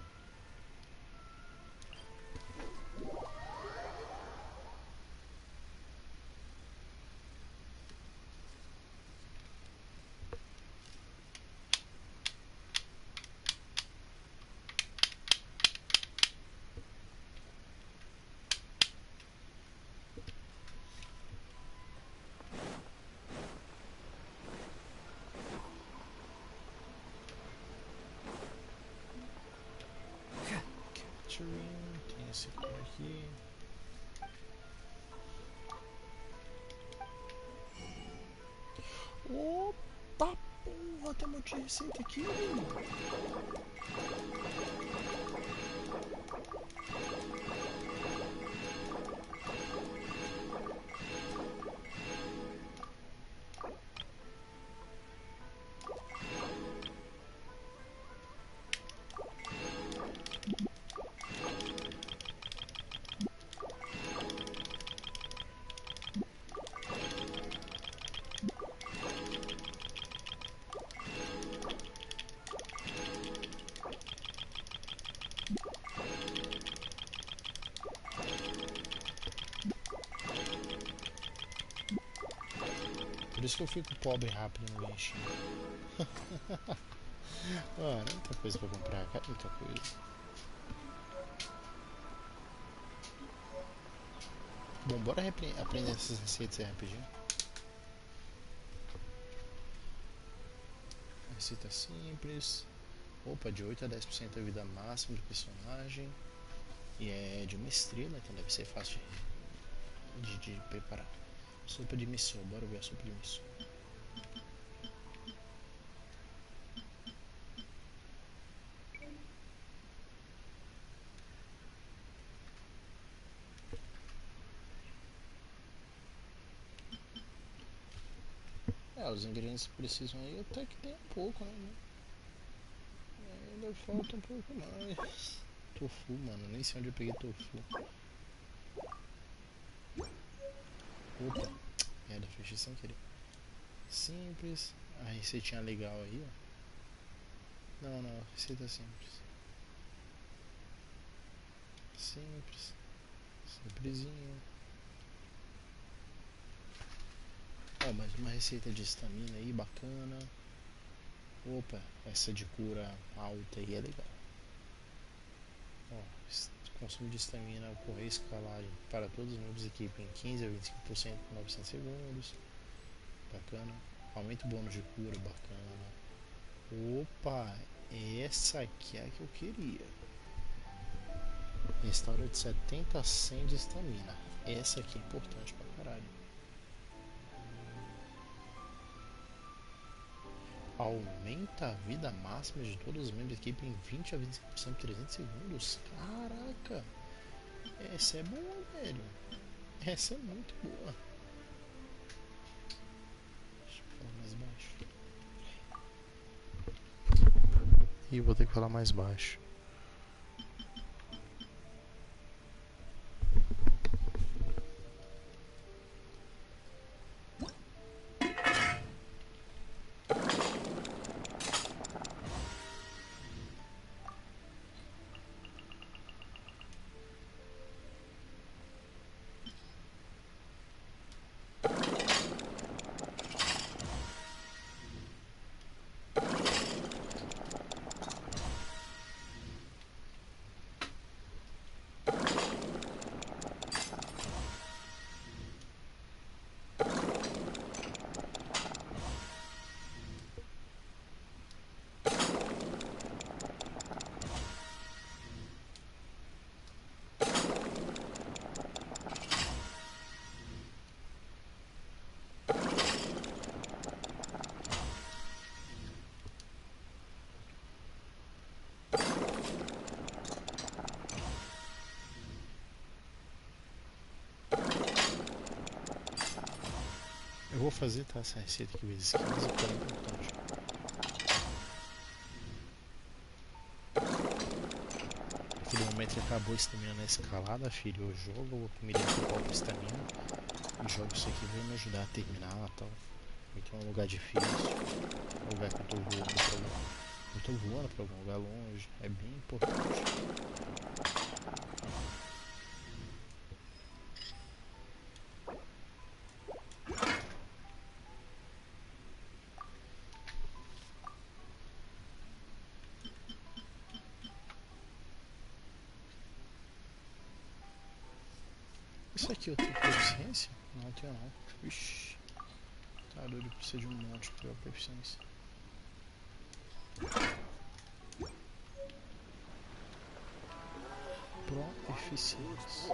Tem esse cara aqui. Opa, porra, tem um monte de receita aqui. Por isso que eu fico pobre rápido no Genshin. Ah, muita coisa pra comprar, cara, muita coisa. Bom, bora aprender essas receitas aí rapidinho. Receita simples. Opa, de 8 a 10% da vida máxima do personagem. E é de uma estrela, então deve ser fácil de preparar. Sopa de miso, bora ver a sopa de miso. Os ingredientes que precisam aí até que tem um pouco, né? Ainda falta um pouco mais. Tofu, mano, nem sei onde eu peguei tofu. Opa, merda, fechei sem querer. Simples. A receitinha legal aí, ó. Não, receita simples. Simplesinho. Ó, mais uma receita de estamina aí, bacana. Opa, essa de cura alta aí é legal. Ó, consumo de estamina ocorrer escalagem para todos os membros da equipe em 15 a 25% por 900 segundos. Bacana. Aumenta o bônus de cura, bacana. Opa, essa aqui é a que eu queria. Restaura de 70 a 100 de estamina. Essa aqui é importante pra caralho. Aumenta a vida máxima de todos os membros da equipe em 20 a 25% por 300 segundos. Caraca, essa é boa, velho. Essa é muito boa. Deixa eu falar mais baixo. E vou ter que falar mais baixo. Eu vou fazer, tá, essa receita aqui vezes 15, porque é importante. Naquele momento que acabou a estamina na escalada, filho, eu jogo, vou comer aqui um pouco de estamina e jogo isso aqui, vai me ajudar a terminar e tal. Aqui é um lugar difícil, um lugar que eu tô voando pra algum lugar longe, é bem importante. Isso aqui eu tenho proficiência? Não tenho não. Ixi. Tá doido, precisa de um monte pra proficiência. Proficiência.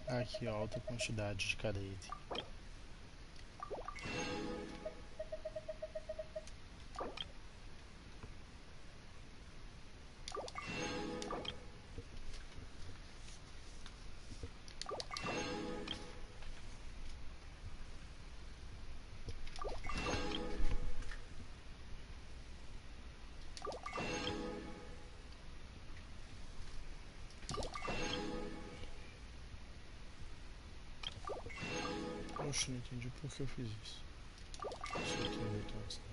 Aqui, ó, alta quantidade de cada item. Poxa, não entendi por que eu fiz isso. Isso aqui é muito antes, né?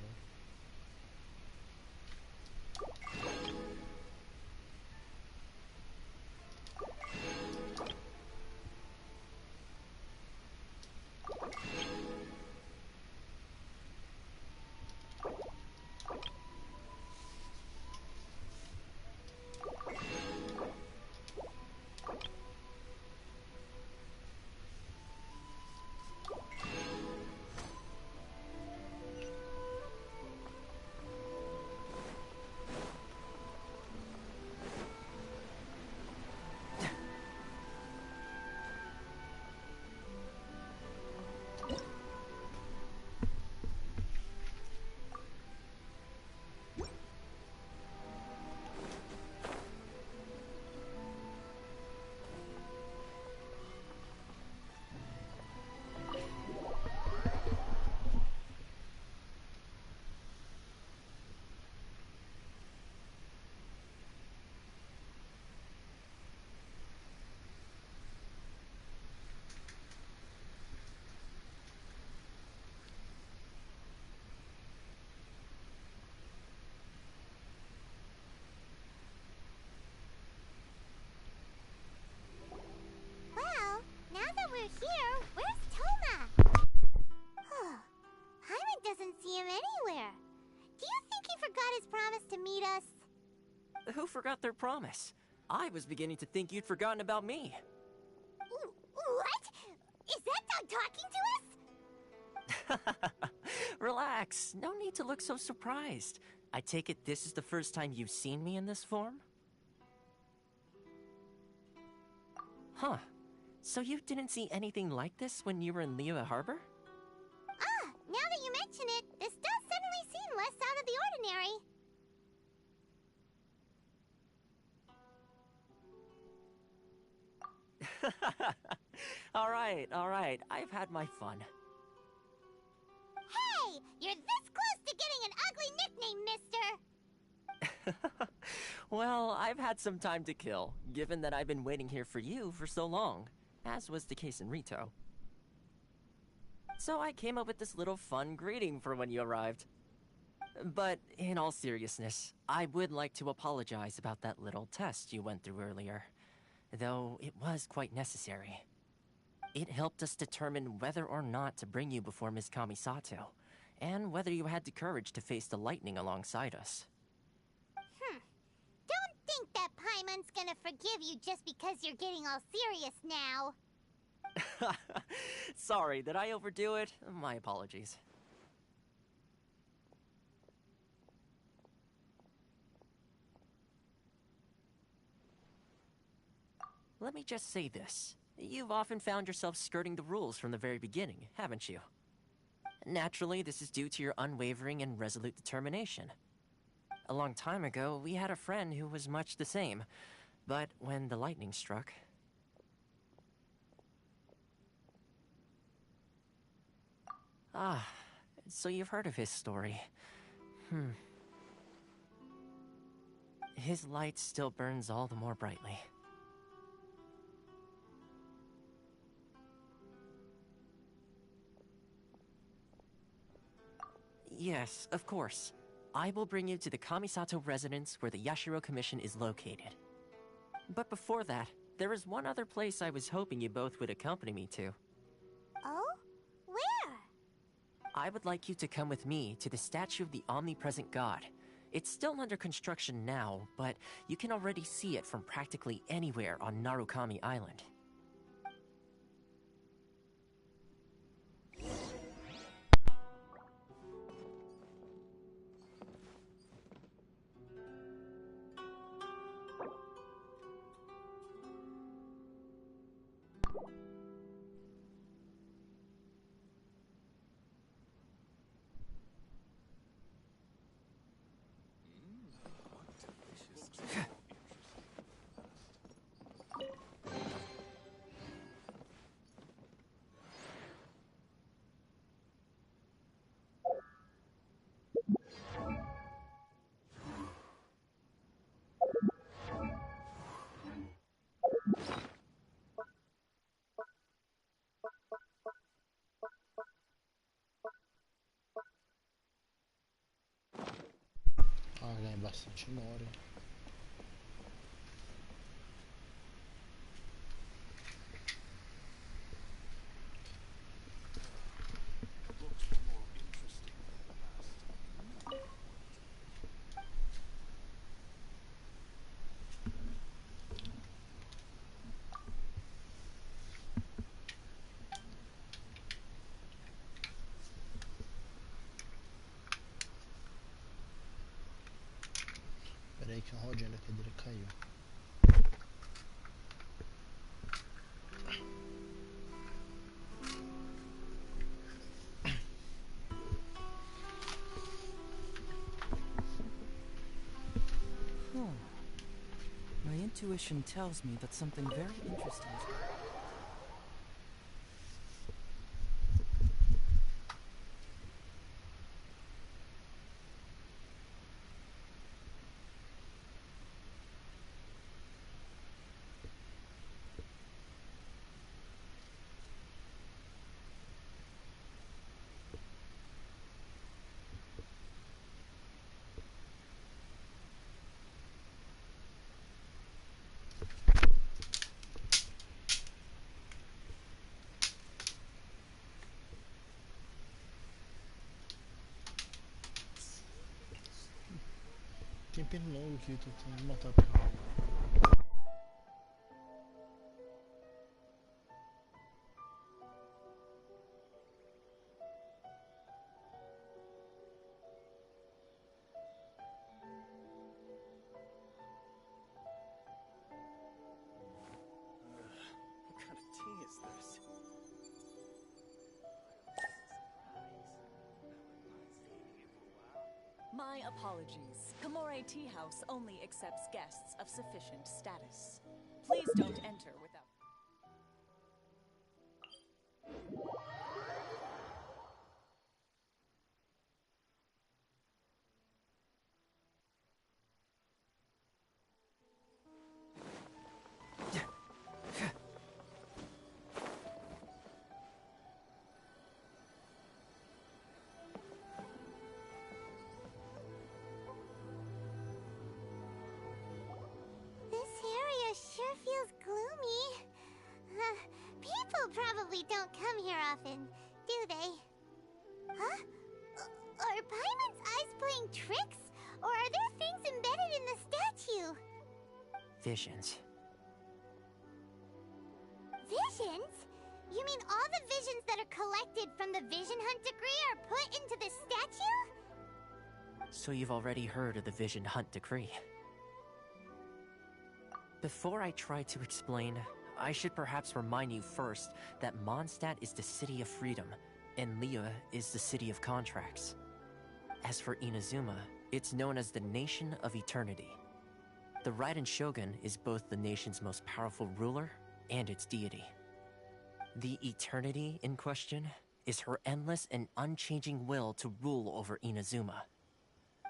Well, now that we're here, where's Toma? Hyman doesn't see him anywhere. Do you think he forgot his promise to meet us? Who forgot their promise? I was beginning to think you'd forgotten about me. What? Is that dog talking to us? Relax. No need to look so surprised. I take it this is the first time you've seen me in this form? Huh. So you didn't see anything like this when you were in Liyue Harbor? Ah, now that you mention it, this does suddenly seem less out of the ordinary. All right. I've had my fun. Hey, you're this close to getting an ugly nickname, mister. Well, I've had some time to kill, given that I've been waiting here for you for so long, as was the case in Rito. So I came up with this little fun greeting for when you arrived. But in all seriousness, I would like to apologize about that little test you went through earlier, though it was quite necessary. It helped us determine whether or not to bring you before Ms. Kamisato, and whether you had the courage to face the lightning alongside us. Don't think that Paimon's gonna forgive you just because you're getting all serious now. Sorry, did I overdo it? My apologies. Let me just say this. You've often found yourself skirting the rules from the very beginning, haven't you? Naturally, this is due to your unwavering and resolute determination. A long time ago, we had a friend who was much the same, but when the lightning struck... Ah, so you've heard of his story. His light still burns all the more brightly. Yes, of course. I will bring you to the Kamisato residence where the Yashiro Commission is located. But before that, there is one other place I was hoping you both would accompany me to. Oh? Where? I would like you to come with me to the statue of the omnipresent god. It's still under construction now, but you can already see it from practically anywhere on Narukami Island. Olha, é bastante mora. Peraí que a rodinha da cadeira caiu. My intuition tells me that something very interesting is happening. Tem pernilongo aqui, tô tentando matar pernilongo. What kind of tea is this? My apologies. Kamore Tea House only accepts guests of sufficient status. Please don't enter without... probably don't come here often, do they? Huh? Are Paimon's eyes playing tricks? Or are there things embedded in the statue? Visions. Visions? You mean all the visions that are collected from the Vision Hunt decree are put into this statue? So you've already heard of the Vision Hunt decree. Before I try to explain, I should perhaps remind you first that Mondstadt is the city of freedom, and Liyue is the city of contracts. As for Inazuma, it's known as the Nation of Eternity. The Raiden Shogun is both the nation's most powerful ruler and its deity. The Eternity in question is her endless and unchanging will to rule over Inazuma.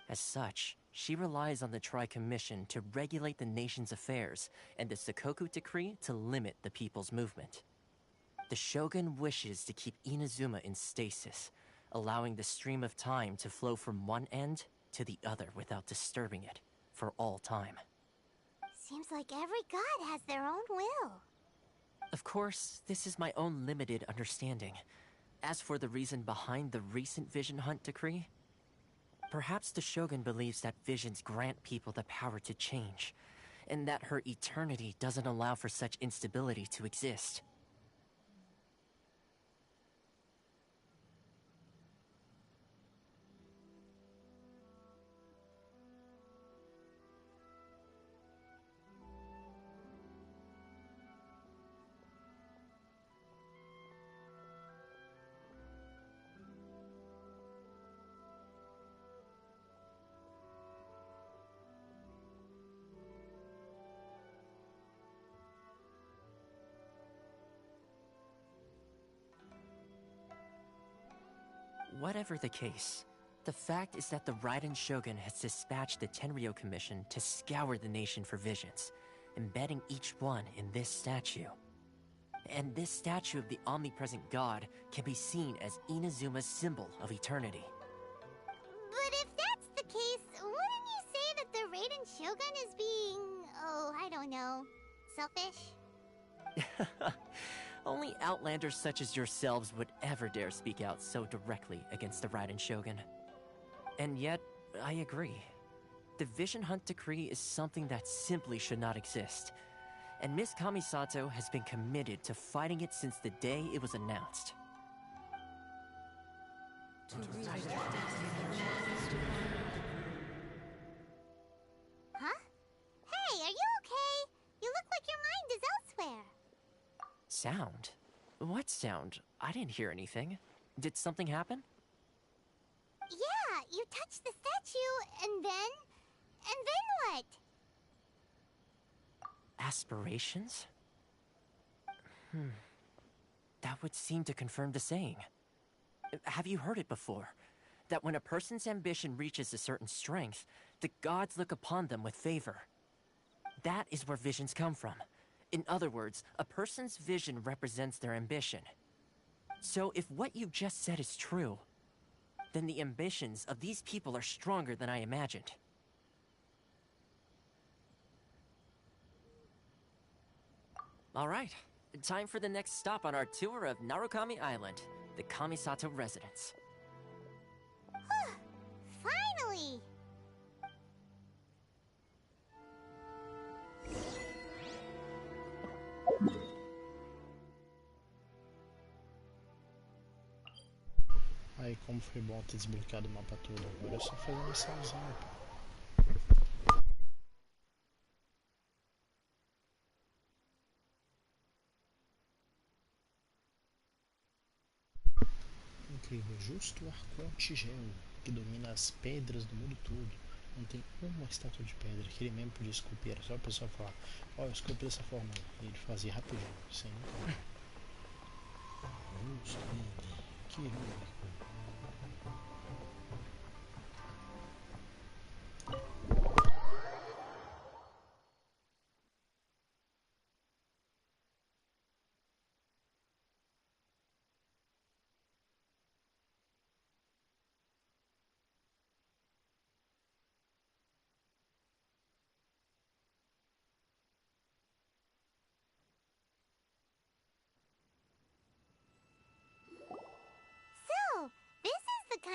As such, she relies on the Tri-Commission to regulate the nation's affairs and the Sakoku Decree to limit the people's movement. The Shogun wishes to keep Inazuma in stasis, allowing the stream of time to flow from one end to the other without disturbing it for all time. Seems like every god has their own will. Of course, this is my own limited understanding. As for the reason behind the recent Vision Hunt decree, perhaps the Shogun believes that visions grant people the power to change, and that her eternity doesn't allow for such instability to exist. Whatever the case, the fact is that the Raiden Shogun has dispatched the Tenryo Commission to scour the nation for visions, embedding each one in this statue. And this statue of the omnipresent god can be seen as Inazuma's symbol of eternity. But if that's the case, wouldn't you say that the Raiden Shogun is being, I don't know, selfish? Only outlanders such as yourselves would ever dare speak out so directly against the Raiden Shogun. And yet, I agree. The Vision Hunt decree is something that simply should not exist. And Miss Kamisato has been committed to fighting it since the day it was announced. Huh? Hey, are you okay? You look like your mind is elsewhere. Sound? What sound? I didn't hear anything. Did something happen? Yeah, you touched the statue, and then what? Aspirations? That would seem to confirm the saying. Have you heard it before? That when a person's ambition reaches a certain strength, the gods look upon them with favor. That is where visions come from. In other words, a person's vision represents their ambition. So if what you just said is true, then the ambitions of these people are stronger than I imagined. Alright, time for the next stop on our tour of Narukami Island, the Kamisato residence. Finally! Aí, como foi bom ter desbloqueado o mapa todo. Agora é só fazer uma missãozinha, pô. Incrível, justo o Arcon Tigelo, que domina as pedras do mundo todo. Não tem uma estátua de pedra que ele mesmo podia esculpir. Era só a pessoa falar: ó, eu esculpi dessa forma. E ele fazia rapidinho, sem nunca. Justo, que único.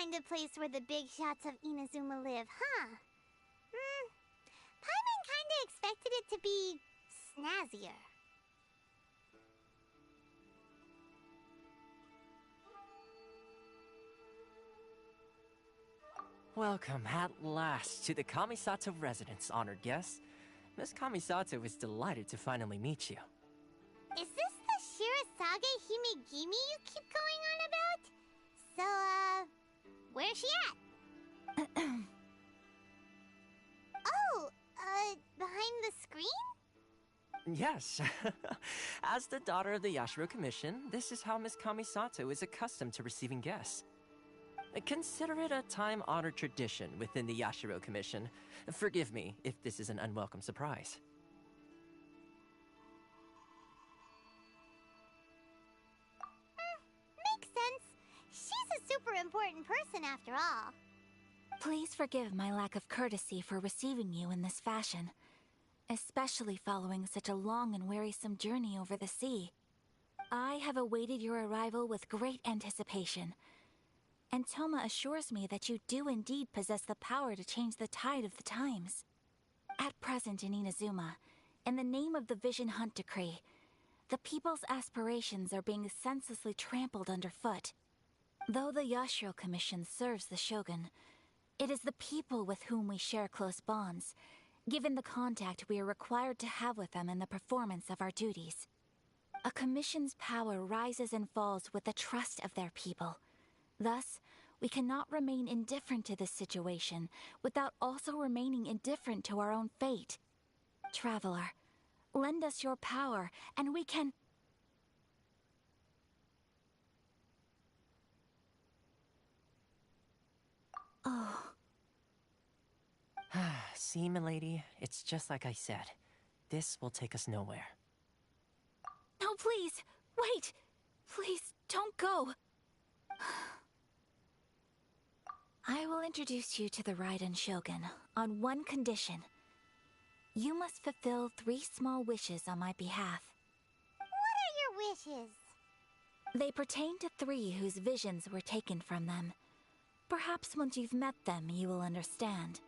kind of place where the big shots of Inazuma live, huh? Paimon kinda expected it to be snazzier. Welcome at last to the Kamisato residence, honored guests. Miss Kamisato is delighted to finally meet you. Is this the Shirasage Himegimi you keep going on about? So, where's she at? Oh, behind the screen? Yes. As the daughter of the Yashiro Commission, this is how Miss Kamisato is accustomed to receiving guests. Consider it a time-honored tradition within the Yashiro Commission. Forgive me if this is an unwelcome surprise. Makes sense. She's a super important person after all. Please forgive my lack of courtesy for receiving you in this fashion, especially following such a long and wearisome journey over the sea. I have awaited your arrival with great anticipation, and Toma assures me that you do indeed possess the power to change the tide of the times. At present in Inazuma, in the name of the Vision Hunt Decree, the people's aspirations are being senselessly trampled underfoot. Though the Yashiro Commission serves the Shogun, it is the people with whom we share close bonds, given the contact we are required to have with them in the performance of our duties. A commission's power rises and falls with the trust of their people. Thus, we cannot remain indifferent to this situation without also remaining indifferent to our own fate. Traveler, lend us your power, and we can... Oh. See, milady, it's just like I said. This will take us nowhere. No, please! Wait! Please, don't go! I will introduce you to the Raiden Shogun on one condition. You must fulfill 3 small wishes on my behalf. What are your wishes? They pertain to 3 whose visions were taken from them. Perhaps once you've met them, you will understand.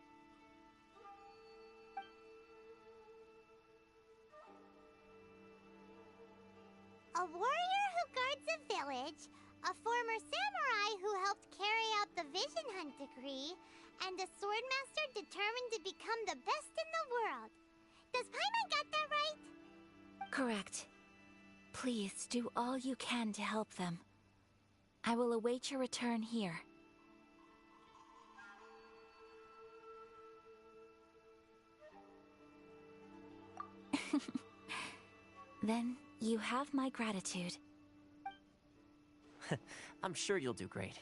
A warrior who guards a village, a former samurai who helped carry out the Vision Hunt Decree, and a swordmaster determined to become the best in the world. Does Paimon got that right? Correct. Please do all you can to help them. I will await your return here. Then you have my gratitude. I'm sure you'll do great.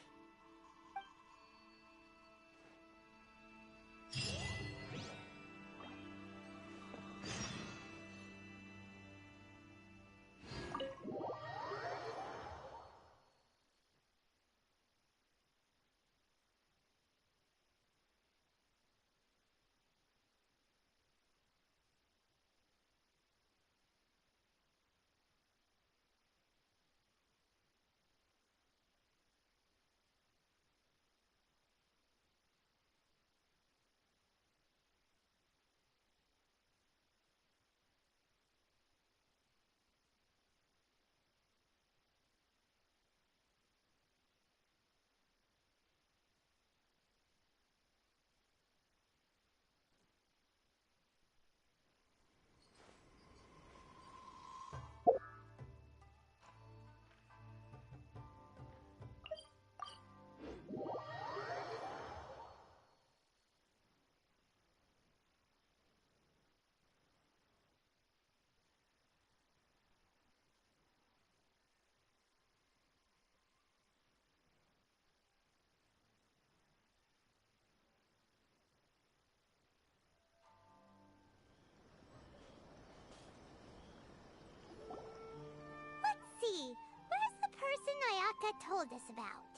Where's the person Ayaka told us about?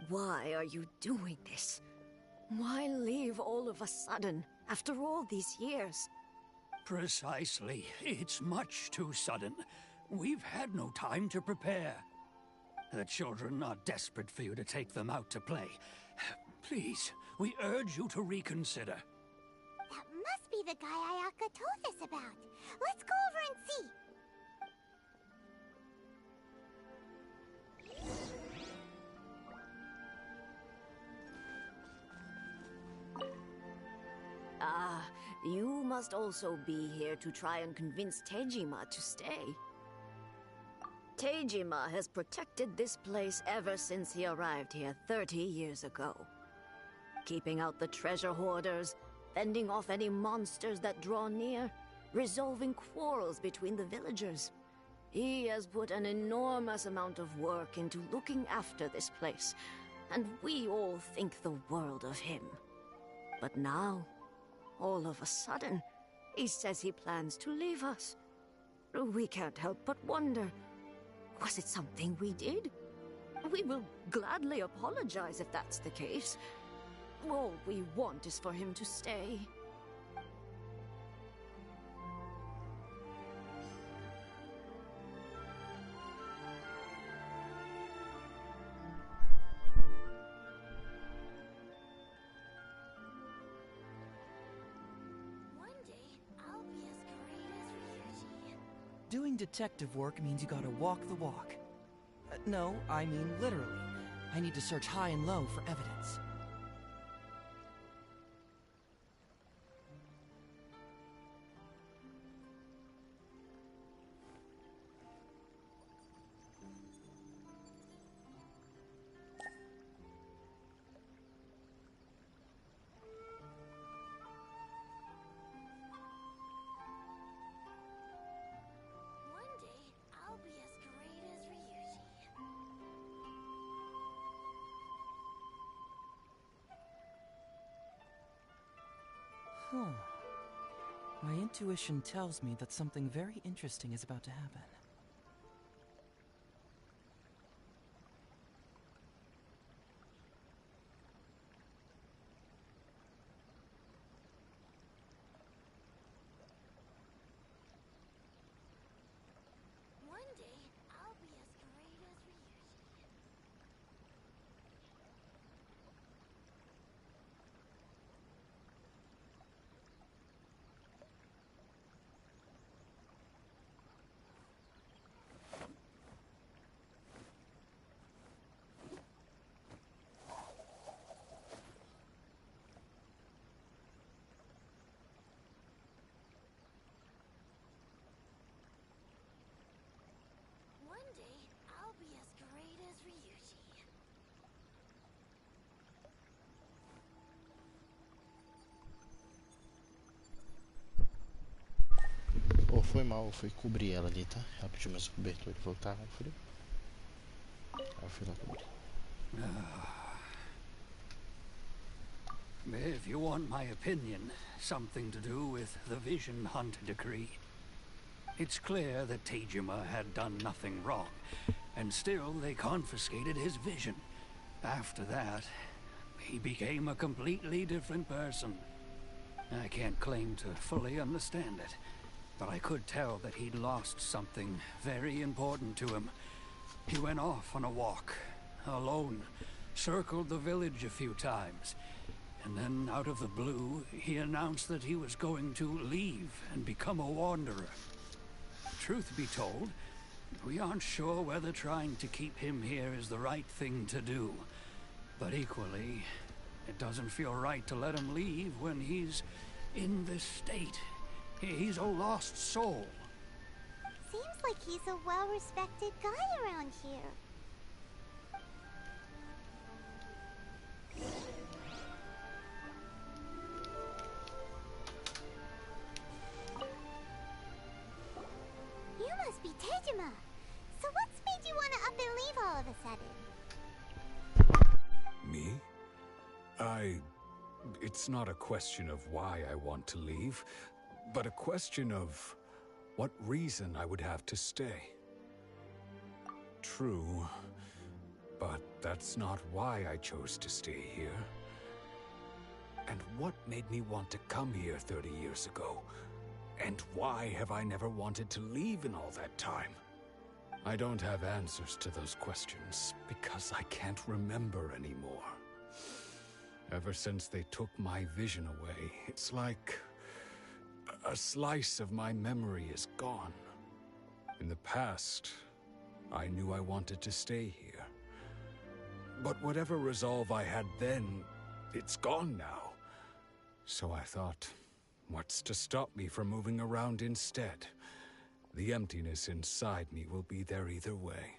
Why are you doing this? Why leave all of a sudden, after all these years? Precisely. It's much too sudden. We've had no time to prepare. The children are desperate for you to take them out to play. Please, we urge you to reconsider. That must be the guy Ayaka told us about. Let's go over and see. Ah, you must also be here to try and convince Tejima to stay. Tejima has protected this place ever since he arrived here 30 years ago. Keeping out the treasure hoarders, fending off any monsters that draw near, resolving quarrels between the villagers. He has put an enormous amount of work into looking after this place, and we all think the world of him. But now, all of a sudden, he says he plans to leave us. We can't help but wonder, was it something we did? We will gladly apologize if that's the case. All we want is for him to stay. Doing detective work means you gotta walk the walk. No, I mean literally. I need to search high and low for evidence. My intuition tells me that something very interesting is about to happen. Oh, foi mal, eu fui cobrir ela ali, tá? Ela pediu mais cobertor de voltar com frio. Aí eu fui lá cobrir. If you want my opinion, something to do with the Vision Hunt decree. It's clear that Tejima had done nothing wrong, and still they confiscated his vision. After that, he became a completely different person. I can't claim to fully understand it, but I could tell that he'd lost something very important to him. He went off on a walk, alone, circled the village a few times, and then out of the blue, he announced that he was going to leave and become a wanderer. Truth be told, we aren't sure whether trying to keep him here is the right thing to do. But equally, it doesn't feel right to let him leave when he's in this state. He's a lost soul. Seems like he's a well-respected guy around here. You must be Tejima. So what's made you want to up and leave all of a sudden? Me? It's not a question of why I want to leave, but a question of what reason I would have to stay. True, but that's not why I chose to stay here. And what made me want to come here 30 years ago? And why have I never wanted to leave in all that time? I don't have answers to those questions because I can't remember anymore. Ever since they took my vision away, it's like a slice of my memory is gone. In the past, I knew I wanted to stay here. But whatever resolve I had then, it's gone now. So I thought, what's to stop me from moving around instead? The emptiness inside me will be there either way.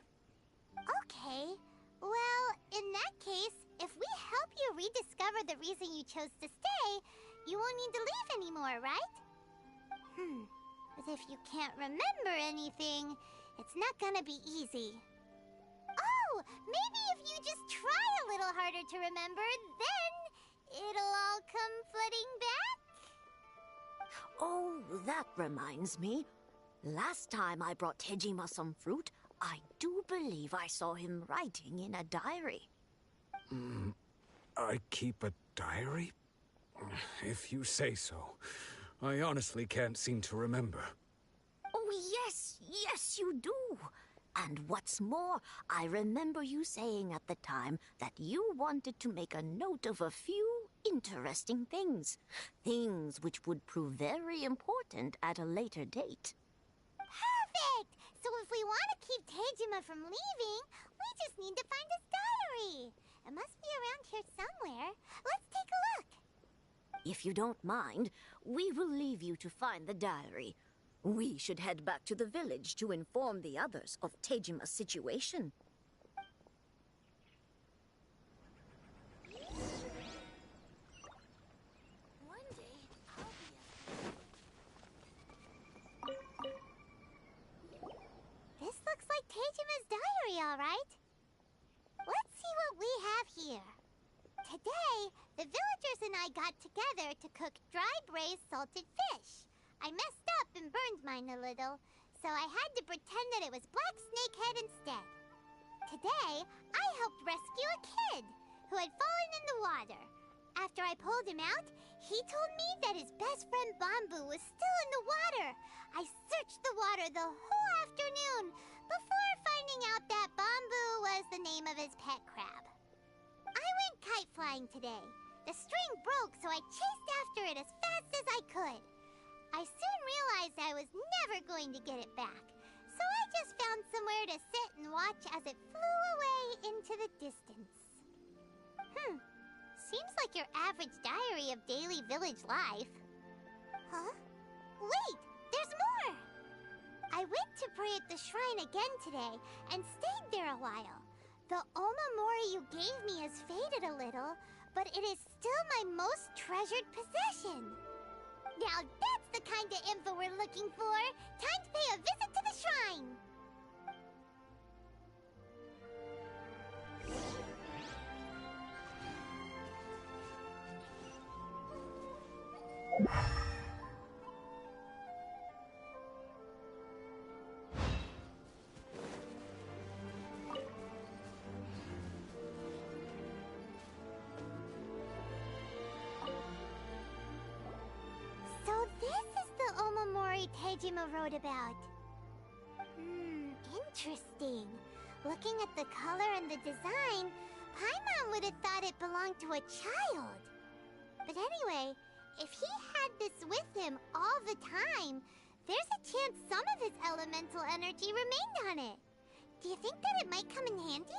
Okay. Well, in that case, if we help you rediscover the reason you chose to stay, you won't need to leave anymore, right? But if you can't remember anything, it's not gonna be easy. Oh, maybe if you just try a little harder to remember, then it'll all come flooding back? Oh, that reminds me. Last time I brought Tejima some fruit, I do believe I saw him writing in a diary. I keep a diary? If you say so. I honestly can't seem to remember. Oh, yes, you do. And what's more, I remember you saying at the time that you wanted to make a note of a few interesting things. Things which would prove very important at a later date. Perfect! So if we want to keep Tejima from leaving, we just need to find his diary. It must be around here somewhere. Let's take a look. If you don't mind, we will leave you to find the diary. We should head back to the village to inform the others of Tejima's situation. One day, This looks like Tejima's diary, all right. Let's see what we have here. Today, the villagers and I got together to cook dry braised salted fish. I messed up and burned mine a little, so I had to pretend that it was black snakehead instead. Today, I helped rescue a kid who had fallen in the water. After I pulled him out, he told me that his best friend Bamboo was still in the water. I searched the water the whole afternoon before finding out that Bamboo was the name of his pet crab. I went kite flying today. The string broke, so I chased after it as fast as I could. I soon realized I was never going to get it back, so I just found somewhere to sit and watch as it flew away into the distance. Seems like your average diary of daily village life. Huh? Wait, there's more! I went to pray at the shrine again today and stayed there a while. The Omamori you gave me has faded a little, but it is still my most treasured possession. Now that's the kind of info we're looking for. Time to pay a visit to the shrine. So this is the Omamori Tejima wrote about. Interesting. Looking at the color and the design, Paimon would have thought it belonged to a child. But anyway, if he had this with him all the time, there's a chance some of his elemental energy remained on it. Do you think that it might come in handy?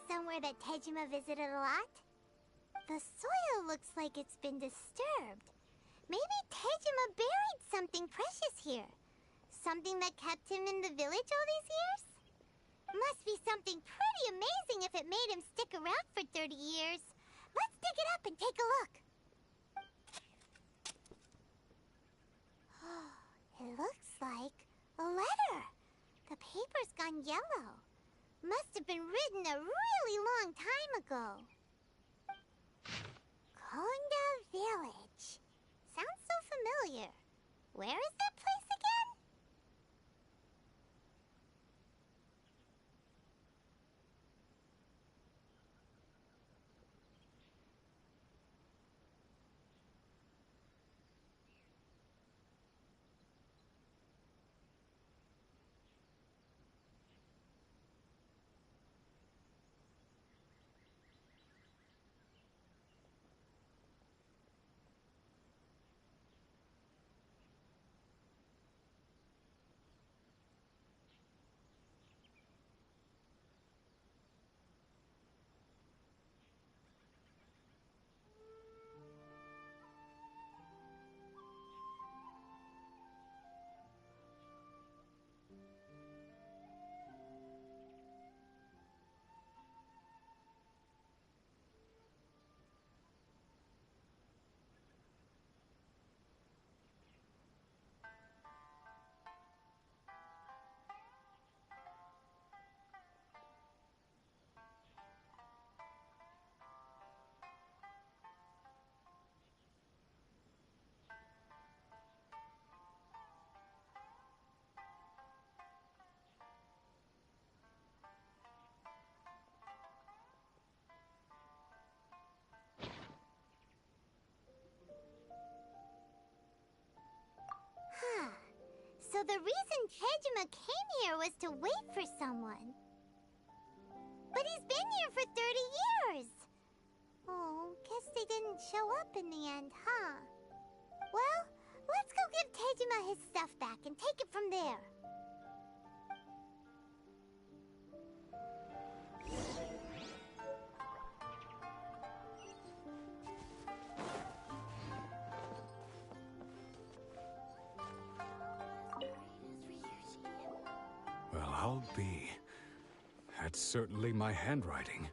Somewhere that Tejima visited a lot. The soil looks like it's been disturbed. Maybe Tejima buried something precious here. Something that kept him in the village all these years? Must be something pretty amazing if it made him stick around for 30 years. Let's dig it up and take a look. It looks like a letter. The paper's gone yellow. Must have been written a really long time ago. Konda Village. Sounds so familiar. Where is that place again? So the reason Tejima came here was to wait for someone. But he's been here for 30 years. Oh, guess they didn't show up in the end, huh? Well, let's go give Tejima his stuff back and take it from there. Well, I'll be. That's certainly my handwriting.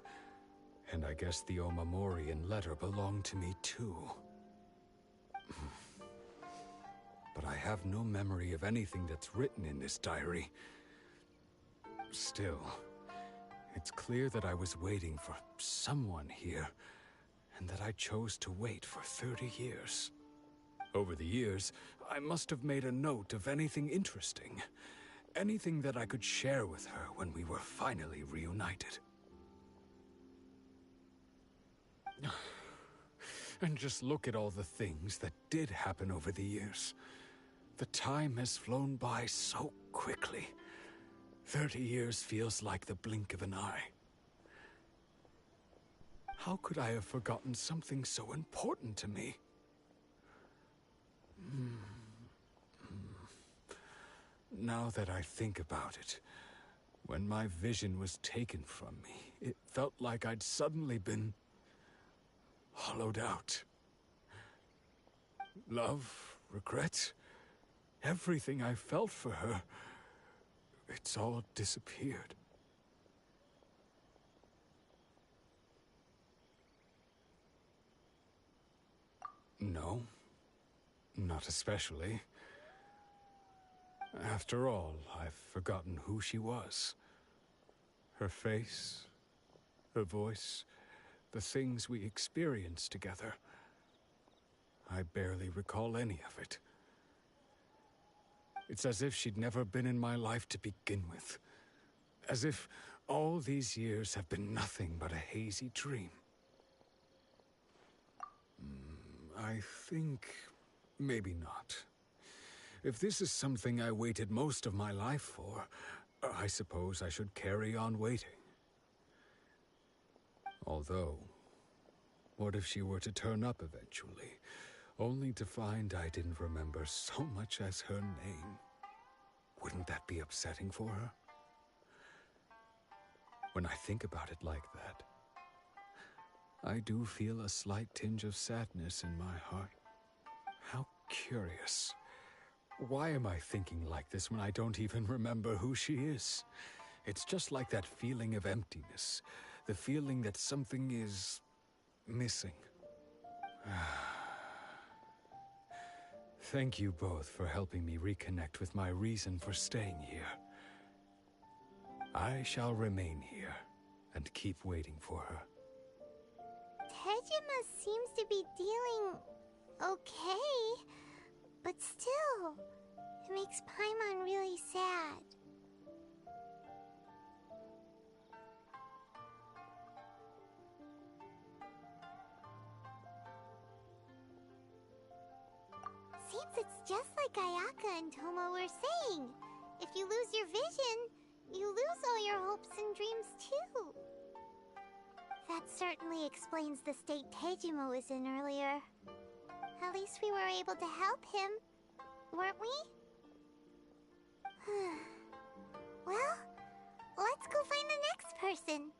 And I guess the Omamorian letter belonged to me too. But I have no memory of anything that's written in this diary. Still, it's clear that I was waiting for someone here, and that I chose to wait for 30 years. Over the years, I must have made a note of anything interesting. Anything that I could share with her when we were finally reunited. And just look at all the things that did happen over the years. The time has flown by so quickly. 30 years feels like the blink of an eye. How could I have forgotten something so important to me? Now that I think about it, when my vision was taken from me, it felt like I'd suddenly been hollowed out. Love, regret, everything I felt for her, it's all disappeared. No, not especially. After all, I've forgotten who she was. Her face, her voice, the things we experienced together. I barely recall any of it. It's as if she'd never been in my life to begin with. As if all these years have been nothing but a hazy dream. I think maybe not. If this is something I waited most of my life for, I suppose I should carry on waiting. Although, what if she were to turn up eventually, only to find I didn't remember so much as her name? Wouldn't that be upsetting for her? When I think about it like that, I do feel a slight tinge of sadness in my heart. How curious. Why am I thinking like this when I don't even remember who she is? It's just like that feeling of emptiness, the feeling that something is missing. Thank you both for helping me reconnect with my reason for staying here. I shall remain here and keep waiting for her. Tejima seems to be dealing okay, but still, it makes Paimon really sad. Seems it's just like Ayaka and Tomo were saying. If you lose your vision, you lose all your hopes and dreams too. That certainly explains the state Tejima was in earlier. At least we were able to help him, weren't we? Well, let's go find the next person.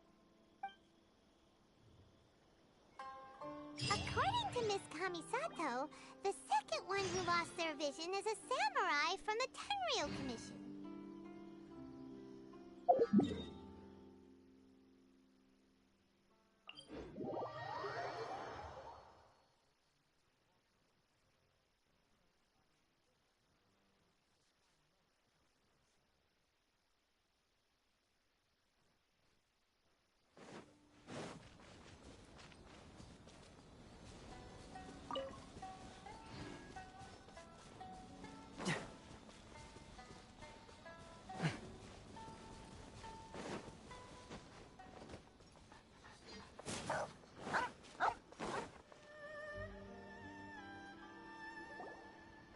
According to Miss Kamisato, the second one who lost their vision is a samurai from the Tenryou Commission.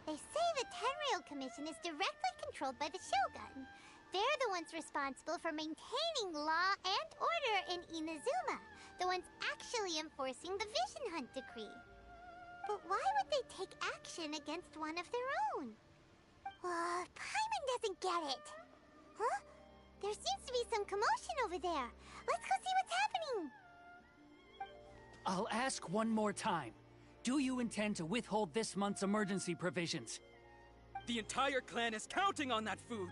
They say the Tenryou Commission is directly controlled by the Shogun. They're the ones responsible for maintaining law and order in Inazuma, the ones actually enforcing the Vision Hunt decree. But why would they take action against one of their own? Paimon doesn't get it. Huh? There seems to be some commotion over there. Let's go see what's happening. I'll ask one more time. Do you intend to withhold this month's emergency provisions? The entire clan is counting on that food.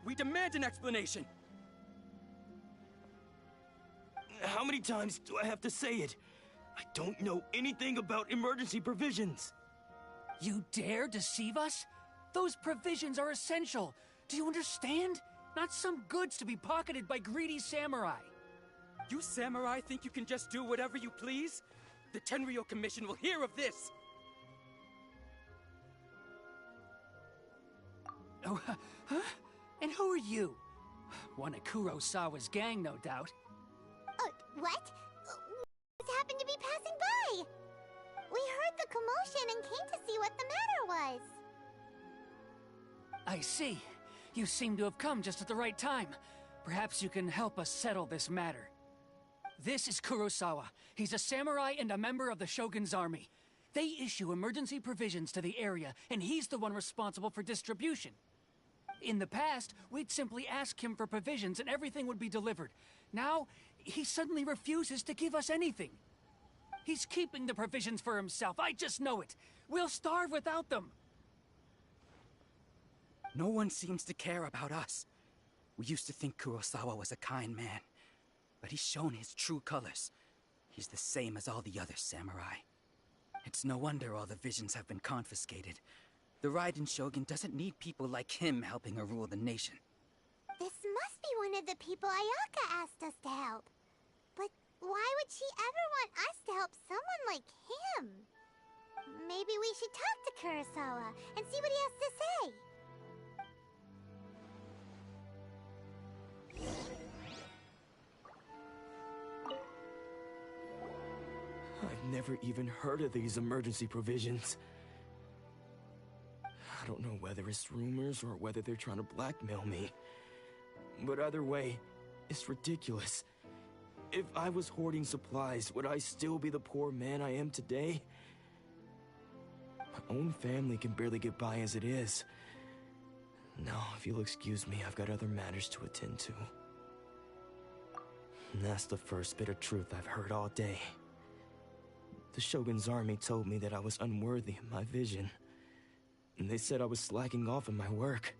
We demand an explanation. How many times do I have to say it? I don't know anything about emergency provisions. You dare deceive us? Those provisions are essential. Do you understand? Not some goods to be pocketed by greedy samurai. You samurai think you can just do whatever you please? The Tenryou Commission will hear of this! Oh, huh? And who are you? One of Kurosawa's gang, no doubt. What? Just happened to be passing by! We heard the commotion and came to see what the matter was. I see. You seem to have come just at the right time. Perhaps you can help us settle this matter. This is Kurosawa. He's a samurai and a member of the Shogun's army. They issue emergency provisions to the area, and he's the one responsible for distribution. In the past, we'd simply ask him for provisions and everything would be delivered. Now, he suddenly refuses to give us anything. He's keeping the provisions for himself. I just know it. We'll starve without them. No one seems to care about us. We used to think Kurosawa was a kind man, but he's shown his true colors. He's the same as all the other samurai. It's no wonder all the visions have been confiscated. The Raiden Shogun doesn't need people like him helping her rule the nation. This must be one of the people Ayaka asked us to help. But why would she ever want us to help someone like him? Maybe we should talk to Kurosawa and see what he has to say. I've never even heard of these emergency provisions. I don't know whether it's rumors or whether they're trying to blackmail me. But either way, it's ridiculous. If I was hoarding supplies, would I still be the poor man I am today? My own family can barely get by as it is. Now, if you'll excuse me, I've got other matters to attend to. And that's the first bit of truth I've heard all day. The Shogun's army told me that I was unworthy of my vision. And they said I was slacking off in my work.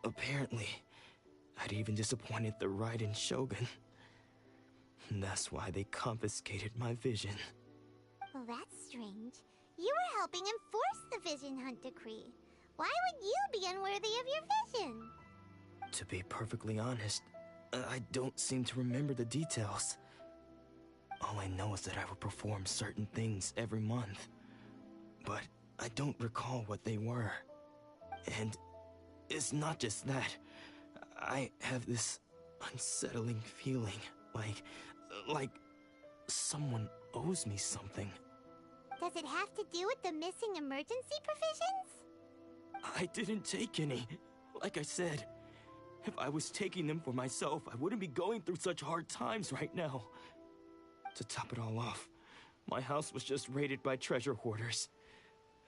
Apparently, I'd even disappointed the Raiden Shogun. That's why they confiscated my vision. Well, that's strange. You were helping enforce the Vision Hunt Decree. Why would you be unworthy of your vision? To be perfectly honest, I don't seem to remember the details. All I know is that I would perform certain things every month. But I don't recall what they were. And it's not just that. I have this unsettling feeling, like someone owes me something. Does it have to do with the missing emergency provisions? I didn't take any. Like I said, if I was taking them for myself, I wouldn't be going through such hard times right now. To top it all off, my house was just raided by treasure hoarders,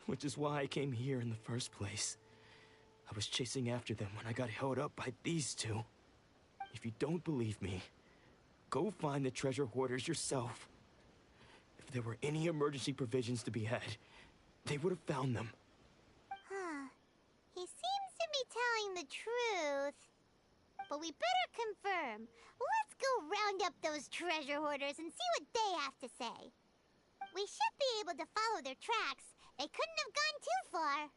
which is why I came here in the first place. I was chasing after them when I got held up by these two. If you don't believe me, go find the treasure hoarders yourself. If there were any emergency provisions to be had, they would have found them. Huh. He seems to be telling the truth. But we better confirm. Let's go round up those treasure hoarders and see what they have to say. We should be able to follow their tracks. They couldn't have gone too far.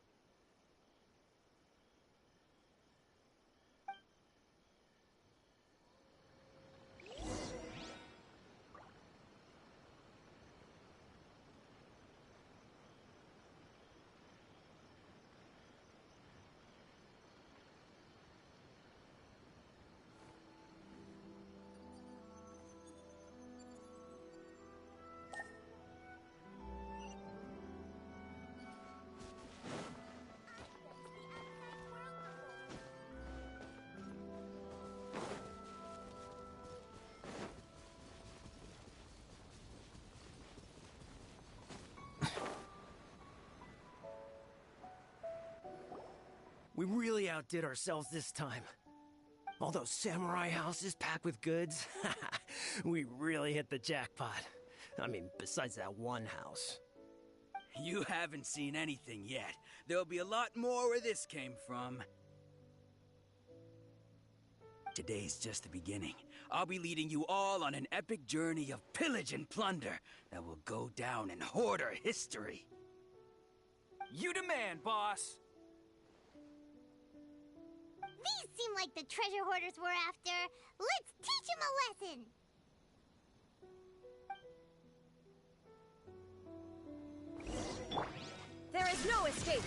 We really outdid ourselves this time. All those samurai houses packed with goods. We really hit the jackpot. I mean, besides that one house. You haven't seen anything yet. There'll be a lot more where this came from. Today's just the beginning. I'll be leading you all on an epic journey of pillage and plunder that will go down in hoarder history. You demand, boss! These seem like the treasure hoarders we're after. Let's teach them a lesson! There is no escape!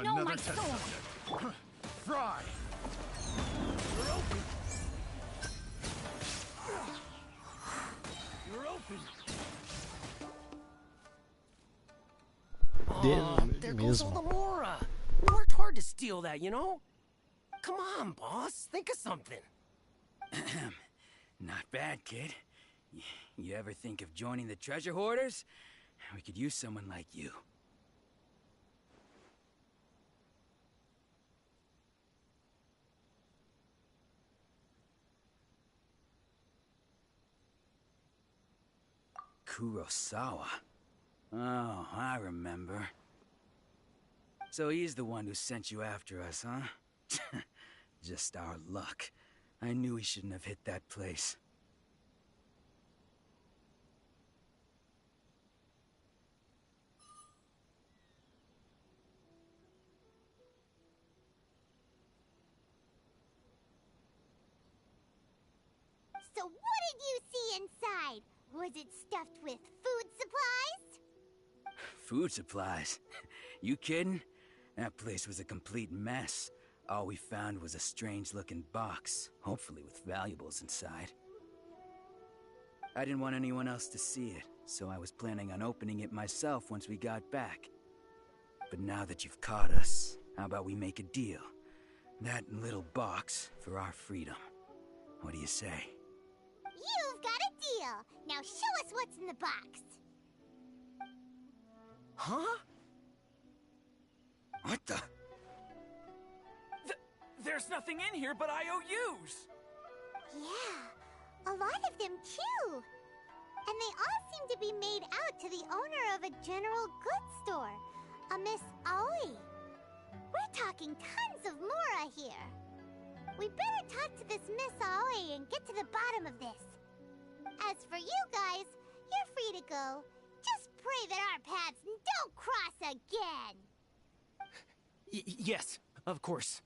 No, my sword! Fry! You're open! You're open! Oh, there goes mesmo. all the Mora. We worked hard to steal that, you know? Come on, boss. Think of something. Not bad, kid. You ever think of joining the treasure hoarders? We could use someone like you. Kurosawa. Oh, I remember. So he's the one who sent you after us, huh? Just our luck. I knew he shouldn't have hit that place. So what did you see inside? Was it stuffed with food supplies? Food supplies? You kidding? That place was a complete mess. All we found was a strange-looking box, hopefully with valuables inside. I didn't want anyone else to see it, so I was planning on opening it myself once we got back. But now that you've caught us, how about we make a deal? That little box for our freedom. What do you say? You've got a deal! Now show us what's in the box! Huh? What the? There's nothing in here but IOUs! Yeah, a lot of them too! And they all seem to be made out to the owner of a general goods store, a Miss Aoi. We're talking tons of Mora here. We better talk to this Miss Aoi and get to the bottom of this. As for you guys, you're free to go. Just pray that our paths don't cross again. Yes, of course.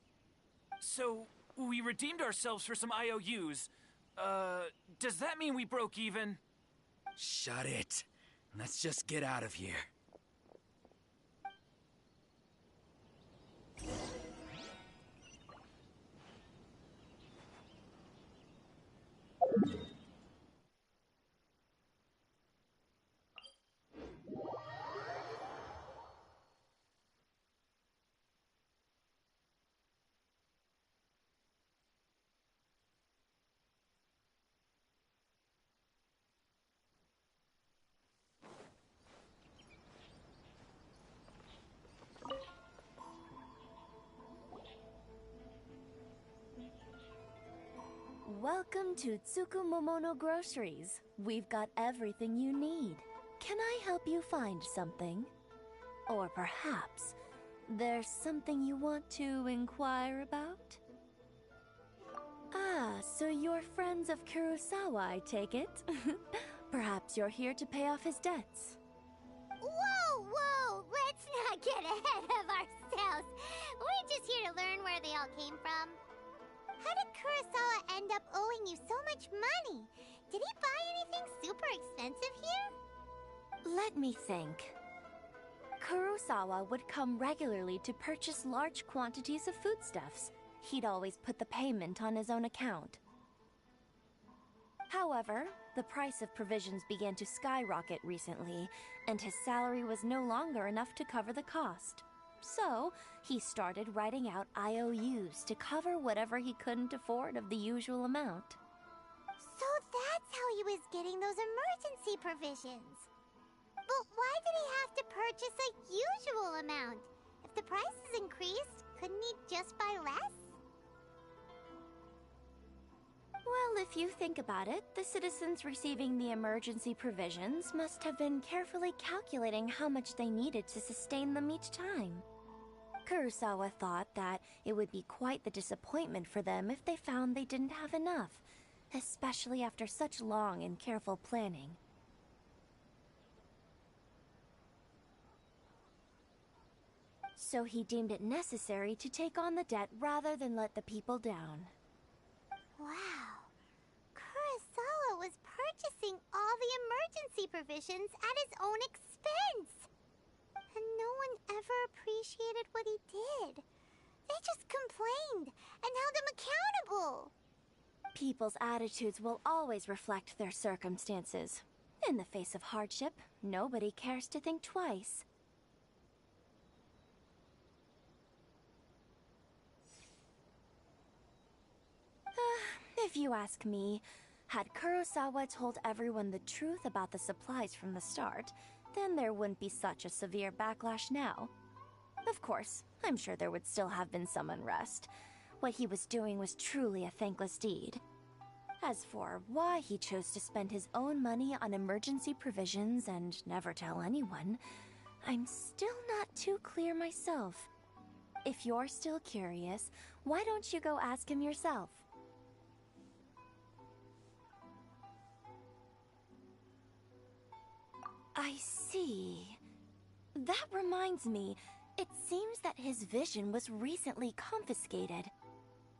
So, we redeemed ourselves for some IOUs. Does that mean we broke even? Shut it. Let's just get out of here. Welcome to Tsukumomono Groceries. We've got everything you need. Can I help you find something? Or perhaps there's something you want to inquire about? Ah, so you're friends of Kurosawa, I take it. Perhaps you're here to pay off his debts. Whoa, whoa! Let's not get ahead of ourselves. We're just here to learn where they all came from. How did Kurosawa end up owing you so much money? Did he buy anything super expensive here? Let me think. Kurosawa would come regularly to purchase large quantities of foodstuffs. He'd always put the payment on his own account. However, the price of provisions began to skyrocket recently, and his salary was no longer enough to cover the cost. So, he started writing out IOUs to cover whatever he couldn't afford of the usual amount. So that's how he was getting those emergency provisions. But why did he have to purchase a usual amount? If the prices increased, couldn't he just buy less? Well, if you think about it, the citizens receiving the emergency provisions must have been carefully calculating how much they needed to sustain them each time. Kurosawa thought that it would be quite the disappointment for them if they found they didn't have enough, especially after such long and careful planning. So he deemed it necessary to take on the debt rather than let the people down. Wow. Kurosawa was purchasing all the emergency provisions at his own expense. And no one ever appreciated what he did. They just complained and held him accountable. People's attitudes will always reflect their circumstances. In the face of hardship, nobody cares to think twice. If you ask me, had Kurosawa told everyone the truth about the supplies from the start, then there wouldn't be such a severe backlash now. Of course, I'm sure there would still have been some unrest. What he was doing was truly a thankless deed. As for why he chose to spend his own money on emergency provisions and never tell anyone, I'm still not too clear myself. If you're still curious, why don't you go ask him yourself? I see. That reminds me, it seems that his vision was recently confiscated.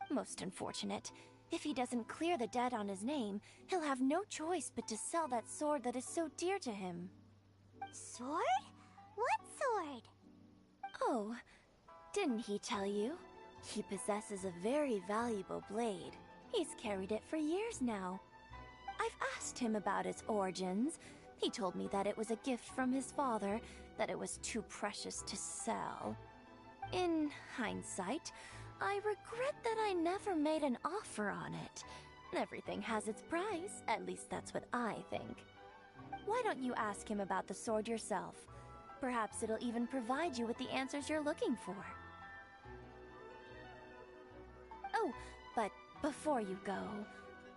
Most unfortunate. If he doesn't clear the debt on his name, he'll have no choice but to sell that sword that is so dear to him. Sword? What sword? Oh, didn't he tell you? He possesses a very valuable blade. He's carried it for years now. I've asked him about its origins. He told me that it was a gift from his father, that it was too precious to sell. In hindsight, I regret that I never made an offer on it. Everything has its price, at least that's what I think. Why don't you ask him about the sword yourself? Perhaps it'll even provide you with the answers you're looking for. Oh, but before you go,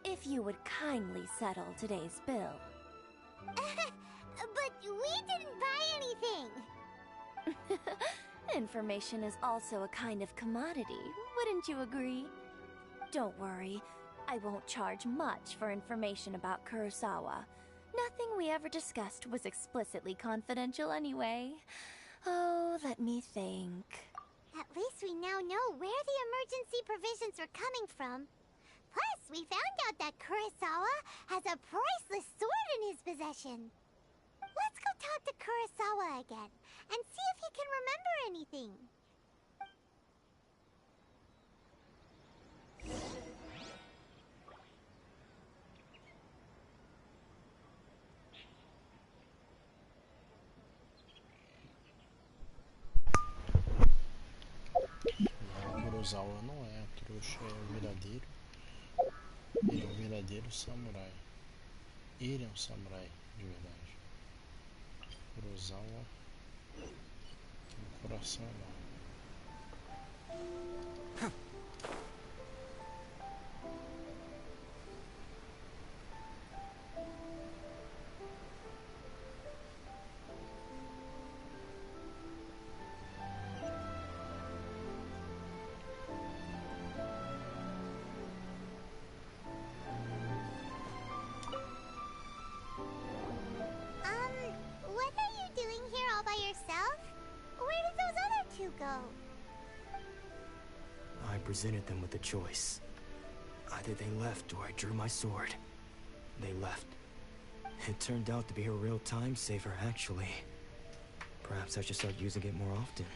if you would kindly settle today's bill. But we didn't buy anything! Information is also a kind of commodity, wouldn't you agree? Don't worry. I won't charge much for information about Kurosawa. Nothing we ever discussed was explicitly confidential anyway. Oh, let me think. At least we now know where the emergency provisions are coming from. Plus, we found out that Kurosawa has a priceless sword in his possession. Let's go talk to Kurosawa again and see if he can remember anything. Kurosawa não é a trouxa, é o verdadeiro. Ele é um verdadeiro samurai. Ele é um samurai de verdade. Kurosawa tem um coração enorme. What are you doing here all by yourself? Where did those other two go? I presented them with a choice. Either they left or I drew my sword. They left. It turned out to be a real time saver, actually. Perhaps I should start using it more often.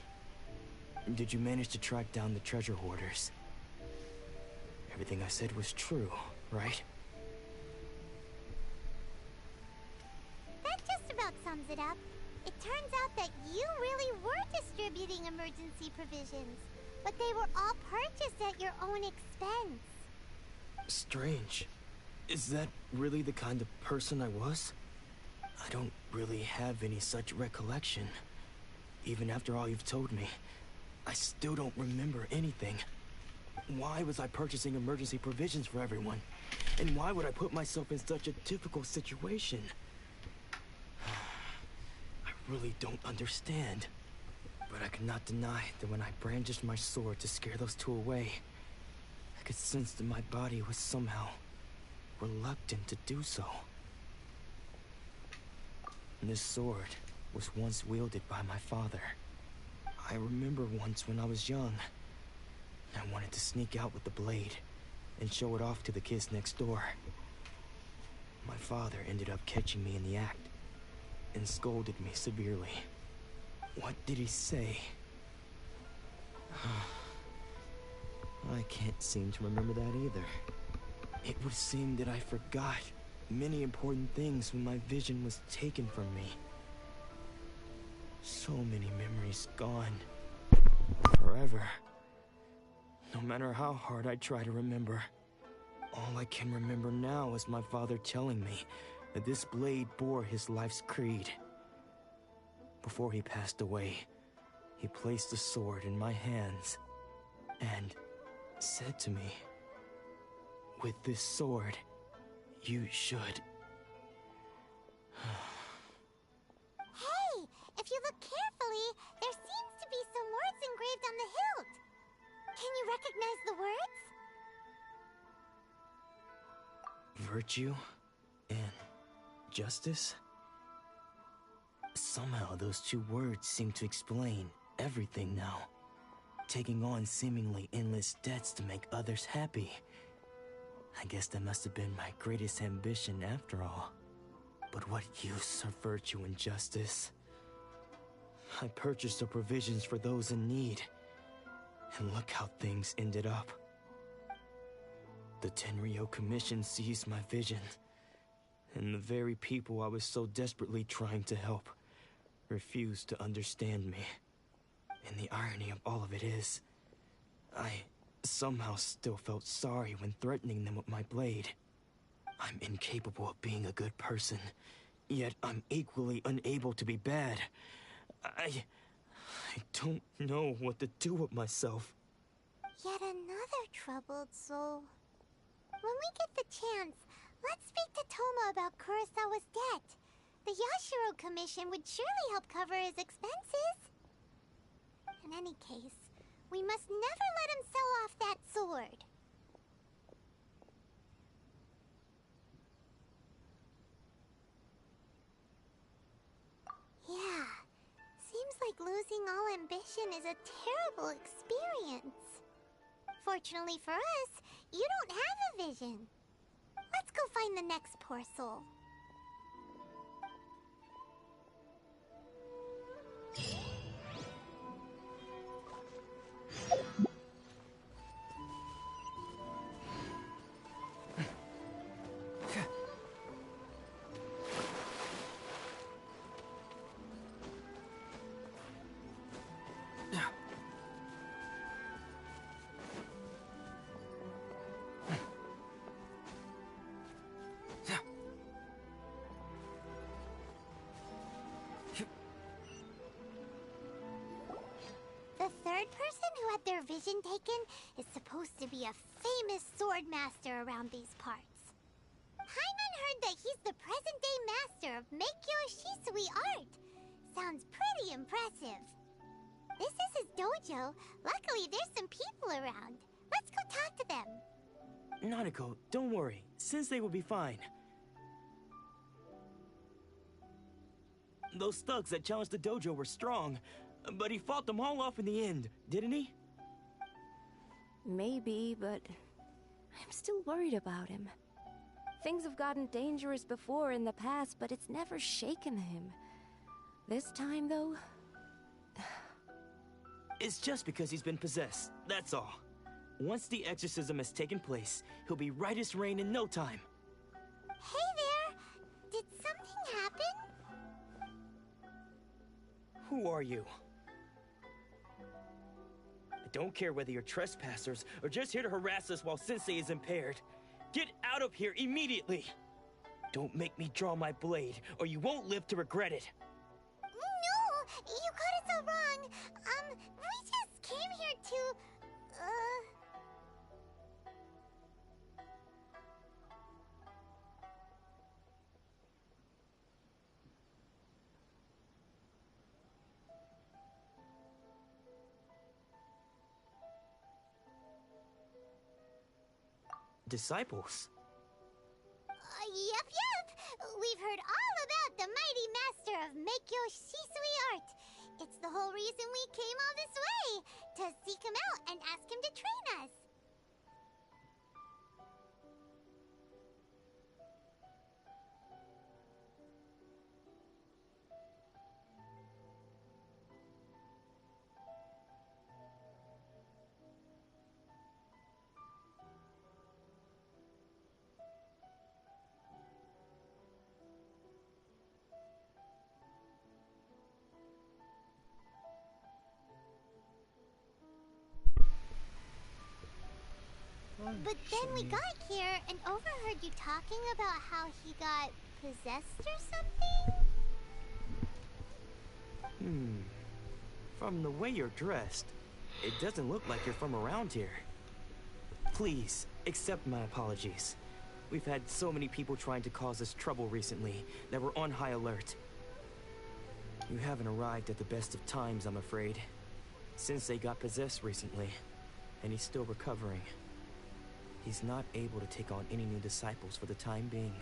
Did you manage to track down the treasure hoarders? Everything I said was true, right? That just about sums it up. It turns out that you really were distributing emergency provisions, but they were all purchased at your own expense. Strange. Is that really the kind of person I was? I don't really have any such recollection. Even after all you've told me, I still don't remember anything. Why was I purchasing emergency provisions for everyone? And why would I put myself in such a difficult situation? I really don't understand. But I cannot deny that when I brandished my sword to scare those two away, I could sense that my body was somehow reluctant to do so. This sword was once wielded by my father. I remember once when I was young, I wanted to sneak out with the blade and show it off to the kids next door. My father ended up catching me in the act and scolded me severely. What did he say? I can't seem to remember that either. It would seem that I forgot many important things when my vision was taken from me. So many memories gone. Forever. No matter how hard I try to remember, all I can remember now is my father telling me that this blade bore his life's creed. Before he passed away, he placed the sword in my hands and said to me, "With this sword, you should..." Hey, if you look carefully, there seems to be some words engraved on the hilt. Can you recognize the words? Virtue and justice? Somehow those two words seem to explain everything now. Taking on seemingly endless debts to make others happy. I guess that must have been my greatest ambition after all. But what use are virtue and justice? I purchased the provisions for those in need. And look how things ended up. The Tenryo Commission seized my vision. And the very people I was so desperately trying to help refused to understand me. And the irony of all of it is, I somehow still felt sorry when threatening them with my blade. I'm incapable of being a good person, yet I'm equally unable to be bad. I don't know what to do with myself. Yet another troubled soul. When we get the chance, let's speak to Toma about Kurosawa's debt. The Yashiro Commission would surely help cover his expenses. In any case, we must never let him sell off that sword. losing all ambition is a terrible experience. Fortunately for us, you don't have a vision. Let's go find the next poor soul. The third person who had their vision taken is supposed to be a famous sword master around these parts. Paimon heard that he's the present-day master of Meikyo Shisui art. Sounds pretty impressive. This is his dojo. Luckily, there's some people around. Let's go talk to them. Nanako, don't worry. Sensei will be fine. Those thugs that challenged the dojo were strong, but he fought them all off in the end, didn't he? Maybe, but I'm still worried about him. Things have gotten dangerous before in the past, but it's never shaken him. This time, though... It's just because he's been possessed, that's all. Once the exorcism has taken place, he'll be right as rain in no time. Hey there! Did something happen? Who are you? I don't care whether you're trespassers or just here to harass us while Sensei is impaired. Get out of here immediately! Don't make me draw my blade, or you won't live to regret it. No! You got it so wrong! We just came here to... Disciples? Yep. We've heard all about the mighty master of Meikyo Shisui art. It's the whole reason we came all this way, to seek him out and ask him to train us. But then we got here and overheard you talking about how he got possessed or something? From the way you're dressed, it doesn't look like you're from around here. Please, accept my apologies. We've had so many people trying to cause us trouble recently that we're on high alert. You haven't arrived at the best of times, I'm afraid. Sensei got possessed recently, and he's still recovering. He's not able to take on any new disciples for the time being.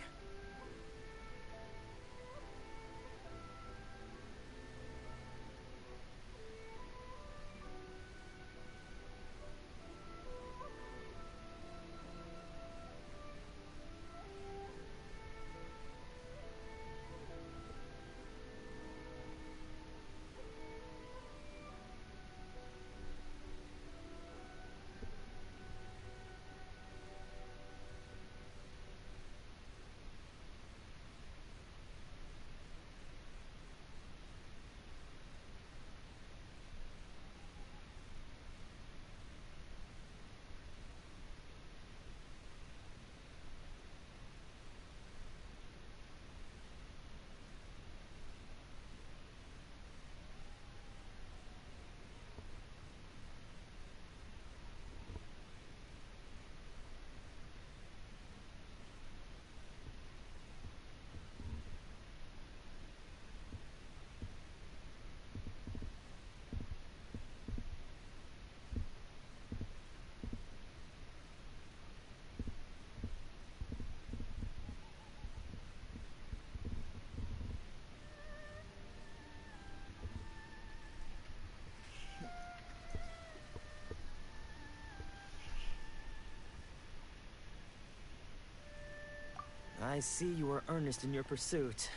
I see you are earnest in your pursuit.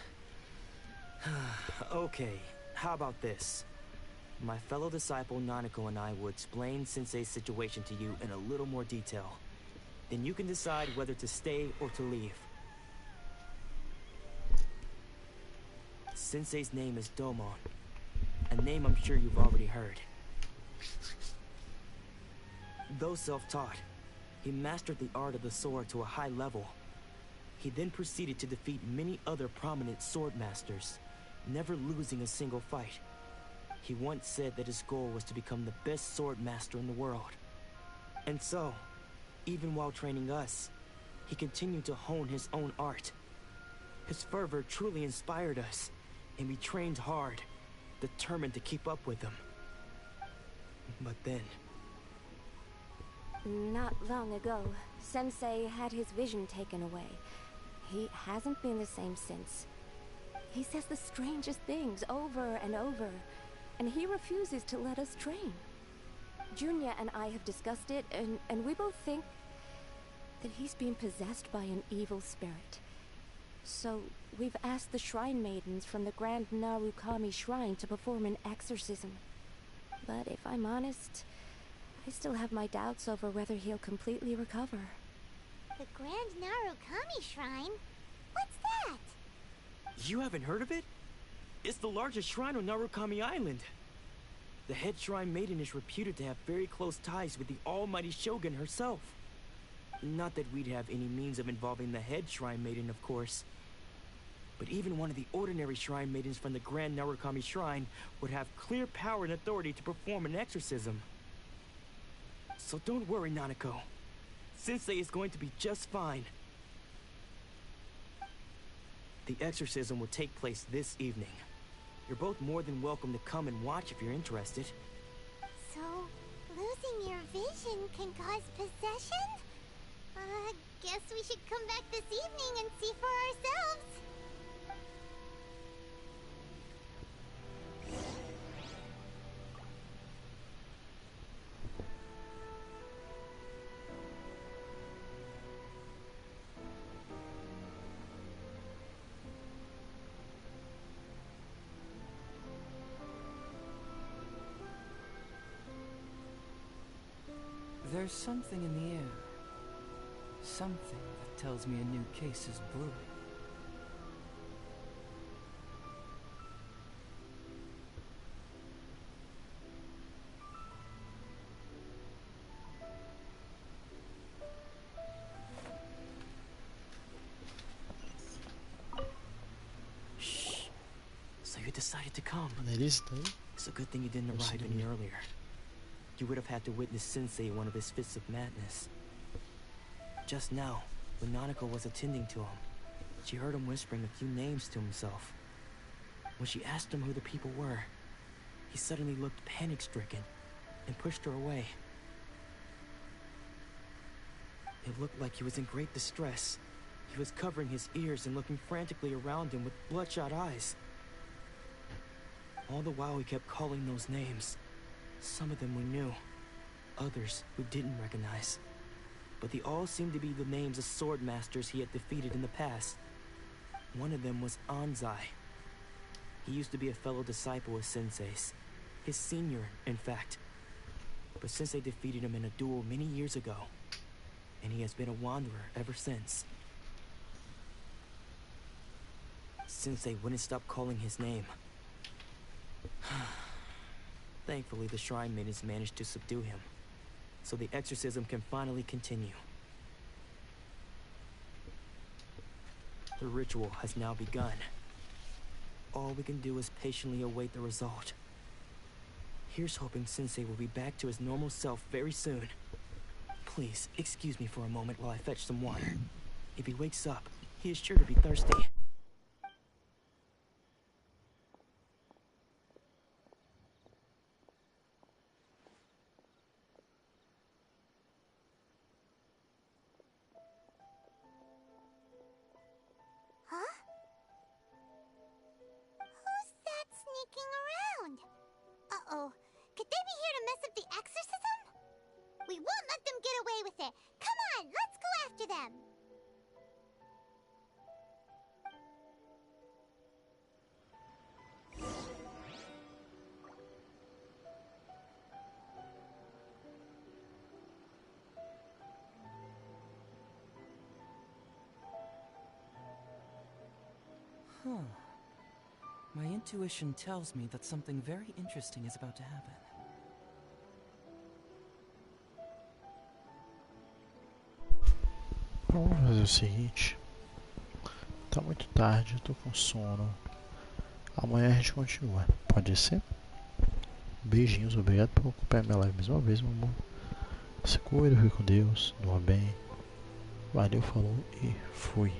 Okay, how about this? My fellow disciple Nanako and I will explain Sensei's situation to you in a little more detail. Then you can decide whether to stay or to leave. Sensei's name is Domon, a name I'm sure you've already heard. Though self-taught, he mastered the art of the sword to a high level. He then proceeded to defeat many other prominent sword masters, never losing a single fight. He once said that his goal was to become the best sword master in the world. And so, even while training us, he continued to hone his own art. His fervor truly inspired us, and we trained hard, determined to keep up with him. But then... Not long ago, Sensei had his vision taken away. He hasn't been the same since. He says the strangest things over and over, and he refuses to let us train. Junya and I have discussed it, and we both think that he's being possessed by an evil spirit. So, we've asked the shrine maidens from the Grand Narukami Shrine to perform an exorcism. But if I'm honest, I still have my doubts over whether he'll completely recover. The Grand Narukami Shrine? What's that? You haven't heard of it? It's the largest shrine on Narukami Island. The head shrine maiden is reputed to have very close ties with the almighty Shogun herself. Not that we'd have any means of involving the head shrine maiden, of course. But even one of the ordinary shrine maidens from the Grand Narukami Shrine would have clear power and authority to perform an exorcism. So don't worry, Nanako. Sensei is going to be just fine. The exorcism will take place this evening. You're both more than welcome to come and watch if you're interested. So, losing your vision can cause possession? Guess we should come back this evening and see for ourselves. There's something in the air. Something that tells me a new case is brewing. Shh. So you decided to come. It's a good thing you didn't arrive any earlier. You would have had to witness Sensei in one of his fits of madness. Just now, when Nanako was attending to him, she heard him whispering a few names to himself. When she asked him who the people were, he suddenly looked panic-stricken and pushed her away. It looked like he was in great distress. He was covering his ears and looking frantically around him with bloodshot eyes. All the while he kept calling those names. Some of them we knew, others we didn't recognize. But they all seemed to be the names of sword masters he had defeated in the past. One of them was Anzai. He used to be a fellow disciple of Sensei's. His senior, in fact. But Sensei defeated him in a duel many years ago. And he has been a wanderer ever since. Sensei wouldn't stop calling his name. Thankfully, the shrine maidens managed to subdue him, so the exorcism can finally continue. The ritual has now begun. All we can do is patiently await the result. Here's hoping Sensei will be back to his normal self very soon. Please, excuse me for a moment while I fetch some water. If he wakes up, he is sure to be thirsty. Huh? Who's that sneaking around? Uh-oh. Could they be here to mess up the exorcism? We won't let them get away with it. Come on, let's go after them. Huh. My intuition tells me that something very interesting is about to happen. Vamos fazer o seguinte. Tá muito tarde, eu tô com sono. Amanhã a gente continua. Pode ser? Beijinhos, obrigado por acompanhar minha live mais uma vez, meu amor. Se cuida, fique com Deus, durma bem. Valeu, falou e fui.